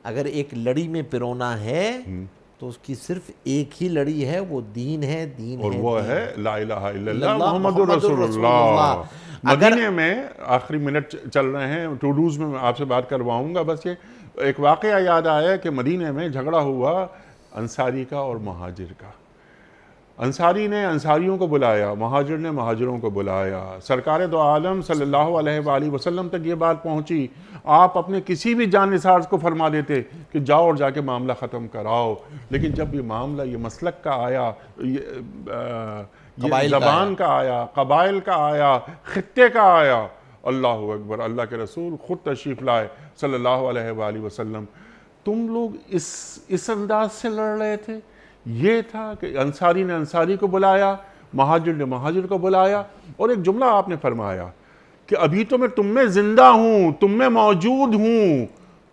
اگر ایک لڑی میں پرونا ہے تو اس کی صرف ایک ہی لڑی ہے، وہ دین ہے، دین اور ہے، وہ دین ہے لا الہ الا اللہ محمد رسول اللہ۔ مدینے میں آخری منٹ چل رہے ہیں، ٹوڈوز میں آپ سے بات کرواؤں گا، بس یہ ایک واقعہ یاد آیا کہ مدینے میں جھگڑا ہوا انصاری کا اور مہاجر کا۔ انصاری نے انصاریوں کو بلایا، مہاجر نے مہاجروں کو بلایا، سرکار دو عالم صلی اللہ علیہ وآلہ وسلم تک یہ بات پہنچی، آپ اپنے کسی بھی جان نثار کو فرما دیتے کہ جاؤ اور جا کے معاملہ ختم کراؤ، لیکن جب یہ معاملہ یہ مسلک کا آیا، یہ زبان کا آیا، قبائل کا آیا، خطے کا آیا، اللہ اکبر، اللہ کے رسول خود تشریف لائے صلی اللہ علیہ وآلہ وسلم۔ تم لوگ اس انداز سے لڑ رہے تھے، یہ تھا کہ انصاری نے انصاری کو بلایا، مہاجر نے مہاجر کو بلایا، اور ایک جملہ آپ نے فرمایا کہ ابھی تو میں تم میں زندہ ہوں، تم میں موجود ہوں،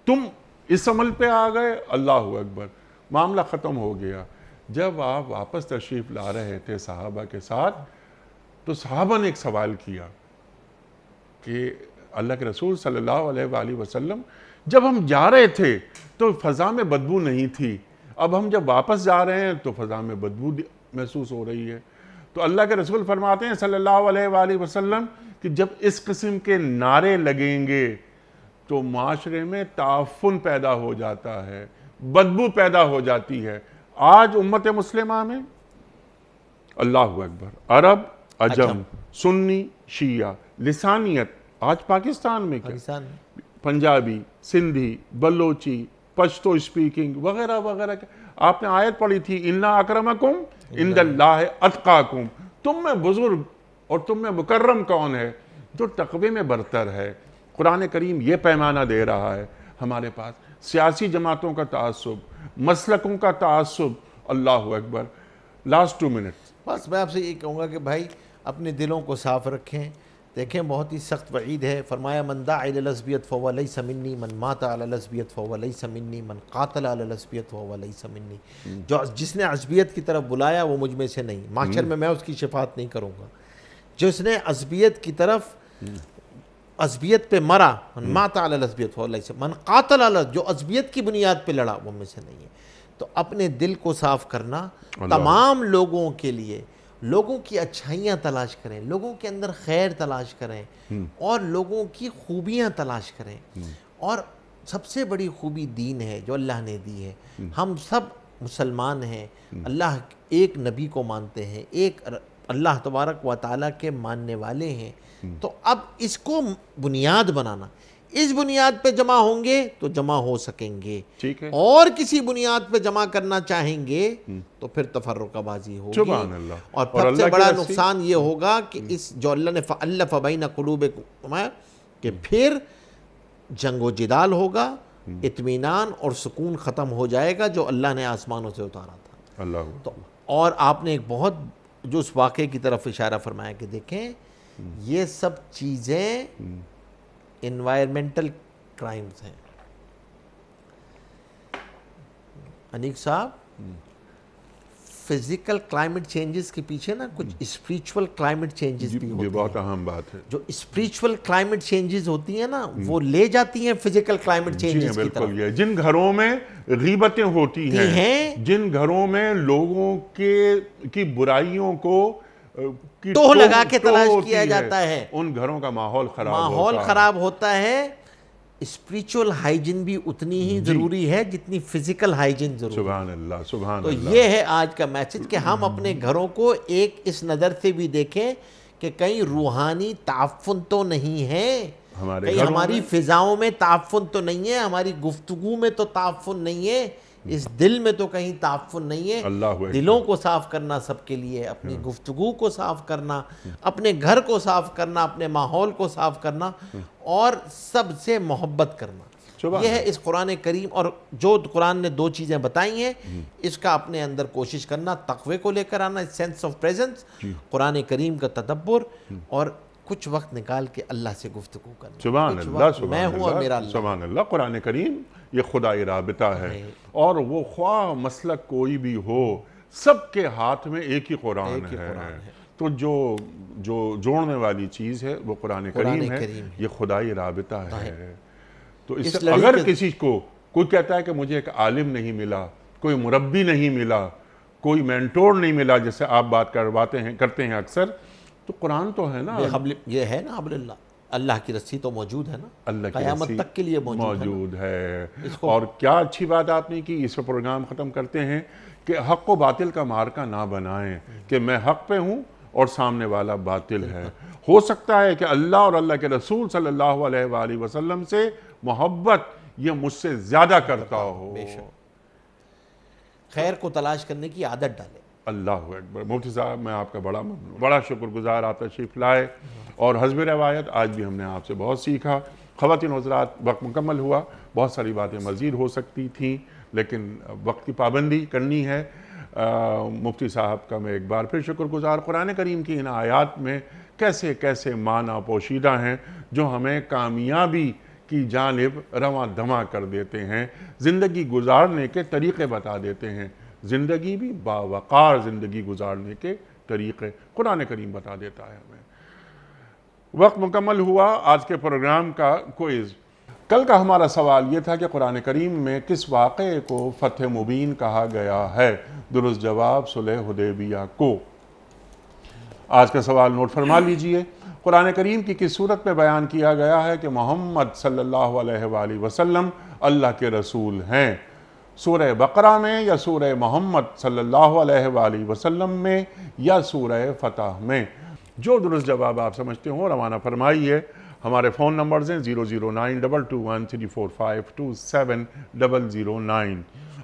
تم اس عمل پہ آ گئے، اللہ اکبر، معاملہ ختم ہو گیا۔ جب آپ واپس تشریف لا رہے تھے صحابہ کے ساتھ، تو صحابہ نے ایک سوال کیا کہ اللہ کے رسول صلی اللہ علیہ وآلہ وسلم، جب ہم جا رہے تھے تو فضا میں بدبو نہیں تھی، اب ہم جب واپس جا رہے ہیں تو فضا میں بدبو محسوس ہو رہی ہے۔ تو اللہ کے رسول فرماتے ہیں صلی اللہ علیہ وآلہ وسلم کہ جب اس قسم کے نعرے لگیں گے تو معاشرے میں تعفن پیدا ہو جاتا ہے، بدبو پیدا ہو جاتی ہے۔ آج امت مسلمہ میں اللہ اکبر، عرب، عجم، سنی، شیعہ، لسانیت، آج پاکستان میں کیا، پنجابی، سندھی، بلوچی، پشتو اسپیکنگ وغیرہ وغیرہ، آپ نے آیت پڑھی تھی اِنَّ أَكْرَمَكُمْ عِنْدَ اللَّهِ أَتْقَاكُمْ، تم میں بزرگ اور تم میں مکرم کون ہے؟ جو تقوی میں برتر ہے۔ قرآن کریم یہ پیمانہ دے رہا ہے ہمارے پاس، سیاسی جماعتوں کا تعصب، مسلکوں کا تعصب، اللہ اکبر۔ لاسٹ 2 منٹس، بس میں آپ سے یہ کہوں گا کہ بھائی اپنے دلوں کو صاف رکھیں۔ دیکھیں بہت ہی سخت وعید ہے، فرمایا من دعا الی العصبیۃ فہو لیس منی، من مات علی العصبیۃ فہو لیس منی، من قاتل علی العصبیۃ فہو لیس منی۔ جس نے عصبیت کی طرف بلایا وہ مجھ میں سے نہیں، محشر میں اس کی شفاعت نہیں کروں گا۔ جس نے عصبیت کی طرف، عصبیت پہ مرا، من مات علی العصبیۃ فہو لیس، من قاتل علی، جو عصبیت کی بنیاد پہ لڑا وہ میں سے نہیں ہے۔ تو اپنے دل کو صاف کرنا، تمام لوگوں کے لیے، لوگوں کی اچھائیاں تلاش کریں، لوگوں کے اندر خیر تلاش کریں، اور لوگوں کی خوبیاں تلاش کریں۔ اور سب سے بڑی خوبی دین ہے جو اللہ نے دی ہے۔ ہم سب مسلمان ہیں، اللہ ایک نبی کو مانتے ہیں، ایک اللہ تبارک و تعالیٰ کے ماننے والے ہیں۔ تو اب اس کو بنیاد بنانا، اس بنیاد پہ جمع ہوں گے تو جمع ہو سکیں گے، ٹھیک ہے، اور کسی بنیاد پہ جمع کرنا چاہیں گے تو پھر تفرقہ بازی ہوگی، سبحان اللہ۔ اور سب سے بڑا نقصان یہ ہوگا کہ اس جو اللہ نے فَأَلَّفَ بَيْنَ قُلُوبِكُمْ، کہ پھر جنگ و جدال ہوگا، اطمینان اور سکون ختم ہو جائے گا جو اللہ نے آسمانوں سے اتارا تھا۔ اللہ تو اور آپ نے ایک بہت جو اس واقعے کی طرف اشارہ فرمایا کہ دیکھیں یہ سب چیزیں انوائرمنٹل کرائمز ہیں۔ انیق صاحب، فزیکل کلائمیٹ چینجز کے پیچھے نا کچھ اسپریچول کلائمیٹ چینجز بھی ہوتی ہیں۔ یہ بہت اہم بات ہے۔ جو اسپریچول کلائمیٹ چینجز ہوتی ہیں نا وہ لے جاتی ہیں فزیکل کلائمیٹ چینجز کی طرف۔ بالکل، یہ جن گھروں میں غیبتیں ہوتی ہیں، جن گھروں میں لوگوں کی برائیوں کو ٹوہ لگا کے تلاش کیا جاتا ہے، ان گھروں کا ماحول خراب ہوتا ہے۔ اسپریچول ہائیجن بھی اتنی ہی ضروری ہے جتنی فزیکل ہائیجن ضروری ہے۔ سبحان اللہ، سبحان تو اللہ۔ یہ ہے آج کا میسج کہ ہم اپنے گھروں کو ایک اس نظر سے بھی دیکھیں کہ کہیں روحانی تعفن تو نہیں ہے، کہیں ہماری فضاؤں میں تعفن تو نہیں ہے، ہماری گفتگو میں تو تعفن نہیں ہے، اس دل میں تو کہیں تعفن نہیں ہے۔ دلوں کو صاف کرنا سب کے لیے، اپنی گفتگو کو صاف کرنا، اپنے گھر کو صاف کرنا، اپنے ماحول کو صاف کرنا، اور سب سے محبت کرنا، یہ ہے اس قرآن کریم۔ اور جو قرآن نے 2 چیزیں بتائی ہیں اس کا اپنے اندر کوشش کرنا، تقوی کو لے کر آنا، سینس آف پریزنس، قرآن کریم کا تدبر، اور کچھ وقت نکال کے اللہ سے گفتگو کرنا۔ سبحان اللہ، میں ہوں اور میرا اللہ۔ سبحان اللہ۔ قرآن کریم یہ خدائی رابطہ ہے، اور وہ خواہ مسلک کوئی بھی ہو، سب کے ہاتھ میں ایک ہی قرآن ہے۔ تو جو جوڑنے والی چیز ہے وہ قرآن کریم ہے، یہ خدائی رابطہ ہے۔ تو اس سے اگر کسی کو کوئی کہتا ہے کہ مجھے ایک عالم نہیں ملا، کوئی مربی نہیں ملا، کوئی مینٹور نہیں ملا، جیسے آپ بات کرتے ہیں اکثر، تو قرآن تو ہے نا، یہ ہے نا حبل اللہ، اللہ کی رسی تو موجود ہے نا، اللہ کی قیامت رسی تک کے لیے موجود ہے۔ اور کیا اچھی بات آپ نے کی، اس پہ پروگرام ختم کرتے ہیں کہ حق و باطل کا مارکا نہ بنائیں کہ میں حق پہ ہوں اور سامنے والا باطل ہے. ہو سکتا ہے کہ اللہ اور اللہ کے رسول صلی اللہ علیہ وآلہ وسلم سے محبت یہ مجھ سے زیادہ کرتا ہو. خیر کو تلاش کرنے کی عادت ڈالے. اللہ اکبر. مفتی صاحب میں آپ کا بڑا شکر گزار، آپ تشریف لائے اور حسب روایت آج بھی ہم نے آپ سے بہت سیکھا. خواتین حضرات، وقت مکمل ہوا، بہت ساری باتیں مزید ہو سکتی تھیں لیکن وقت کی پابندی کرنی ہے. مفتی صاحب کا میں ایک بار پھر شکر گزار. قرآن کریم کی ان آیات میں کیسے کیسے معنی پوشیدہ ہیں جو ہمیں کامیابی کی جانب رواں دواں کر دیتے ہیں، زندگی گزارنے کے طریقے بتا دیتے ہیں. زندگی بھی باوقار زندگی گزارنے کے طریقے قرآن کریم بتا دیتا ہے ہمیں. وقت مکمل ہوا آج کے پروگرام کا کوئز. کل کا ہمارا سوال یہ تھا کہ قرآن کریم میں کس واقعے کو فتح مبین کہا گیا ہے؟ درست جواب صلح حدیبیہ کو. آج کا سوال نوٹ فرما لیجئے. قرآن کریم کی کس صورت میں بیان کیا گیا ہے کہ محمد صلی اللہ علیہ وآلہ وسلم اللہ کے رسول ہیں؟ سورہ بقرہ میں یا سورہ محمد صلی اللہ علیہ وآلہ وسلم میں یا سورہ فتح میں؟ جو درست جواب آپ سمجھتے ہوں روانہ فرمائیے. ہمارے فون نمبرز ہیں 0092213452709.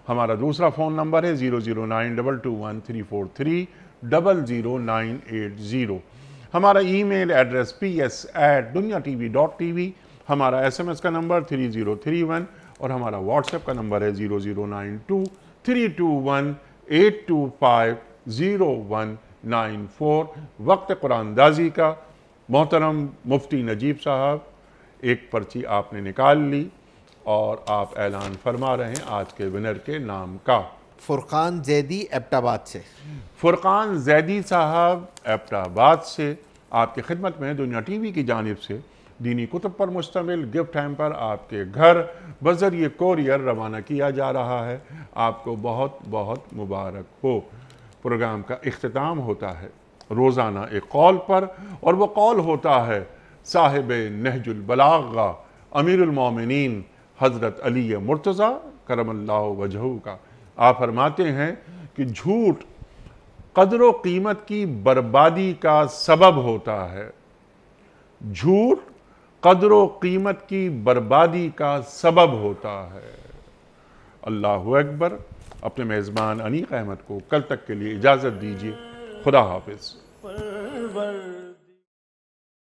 ہمارا دوسرا فون نمبر ہے 009221343000980. ہمارا ای میل ایڈریس ps@dunyatv.tv. ہمارا SMS کا نمبر 3031 اور ہمارا واٹس ایپ کا نمبر ہے 009232150194. وقت قرآن دازی کا. محترم مفتی نجیب صاحب، ایک پرچی آپ نے نکال لی اور آپ اعلان فرما رہے ہیں آج کے ونر کے نام کا. فرقان زیدی ایبٹ آباد سے. فرقان زیدی صاحب ایبٹ آباد سے آپ کی خدمت میں دنیا ٹی وی کی جانب سے دینی کتب پر مشتمل گفٹ ہیمپر آپ کے گھر بذریعہ کوریئر روانہ کیا جا رہا ہے. آپ کو بہت بہت مبارک ہو. پروگرام کا اختتام ہوتا ہے روزانہ ایک قول پر، اور وہ قول ہوتا ہے صاحب نہج البلاغہ امیر المومنین حضرت علی مرتضیٰ کرم اللہ وجہہ کا. آپ فرماتے ہیں کہ جھوٹ قدر و قیمت کی بربادی کا سبب ہوتا ہے. جھوٹ قدر و قیمت کی بربادی کا سبب ہوتا ہے. اللہ اکبر. اپنے میزبان انیق احمد کو کل تک کے لیے اجازت دیجیے. خدا حافظ.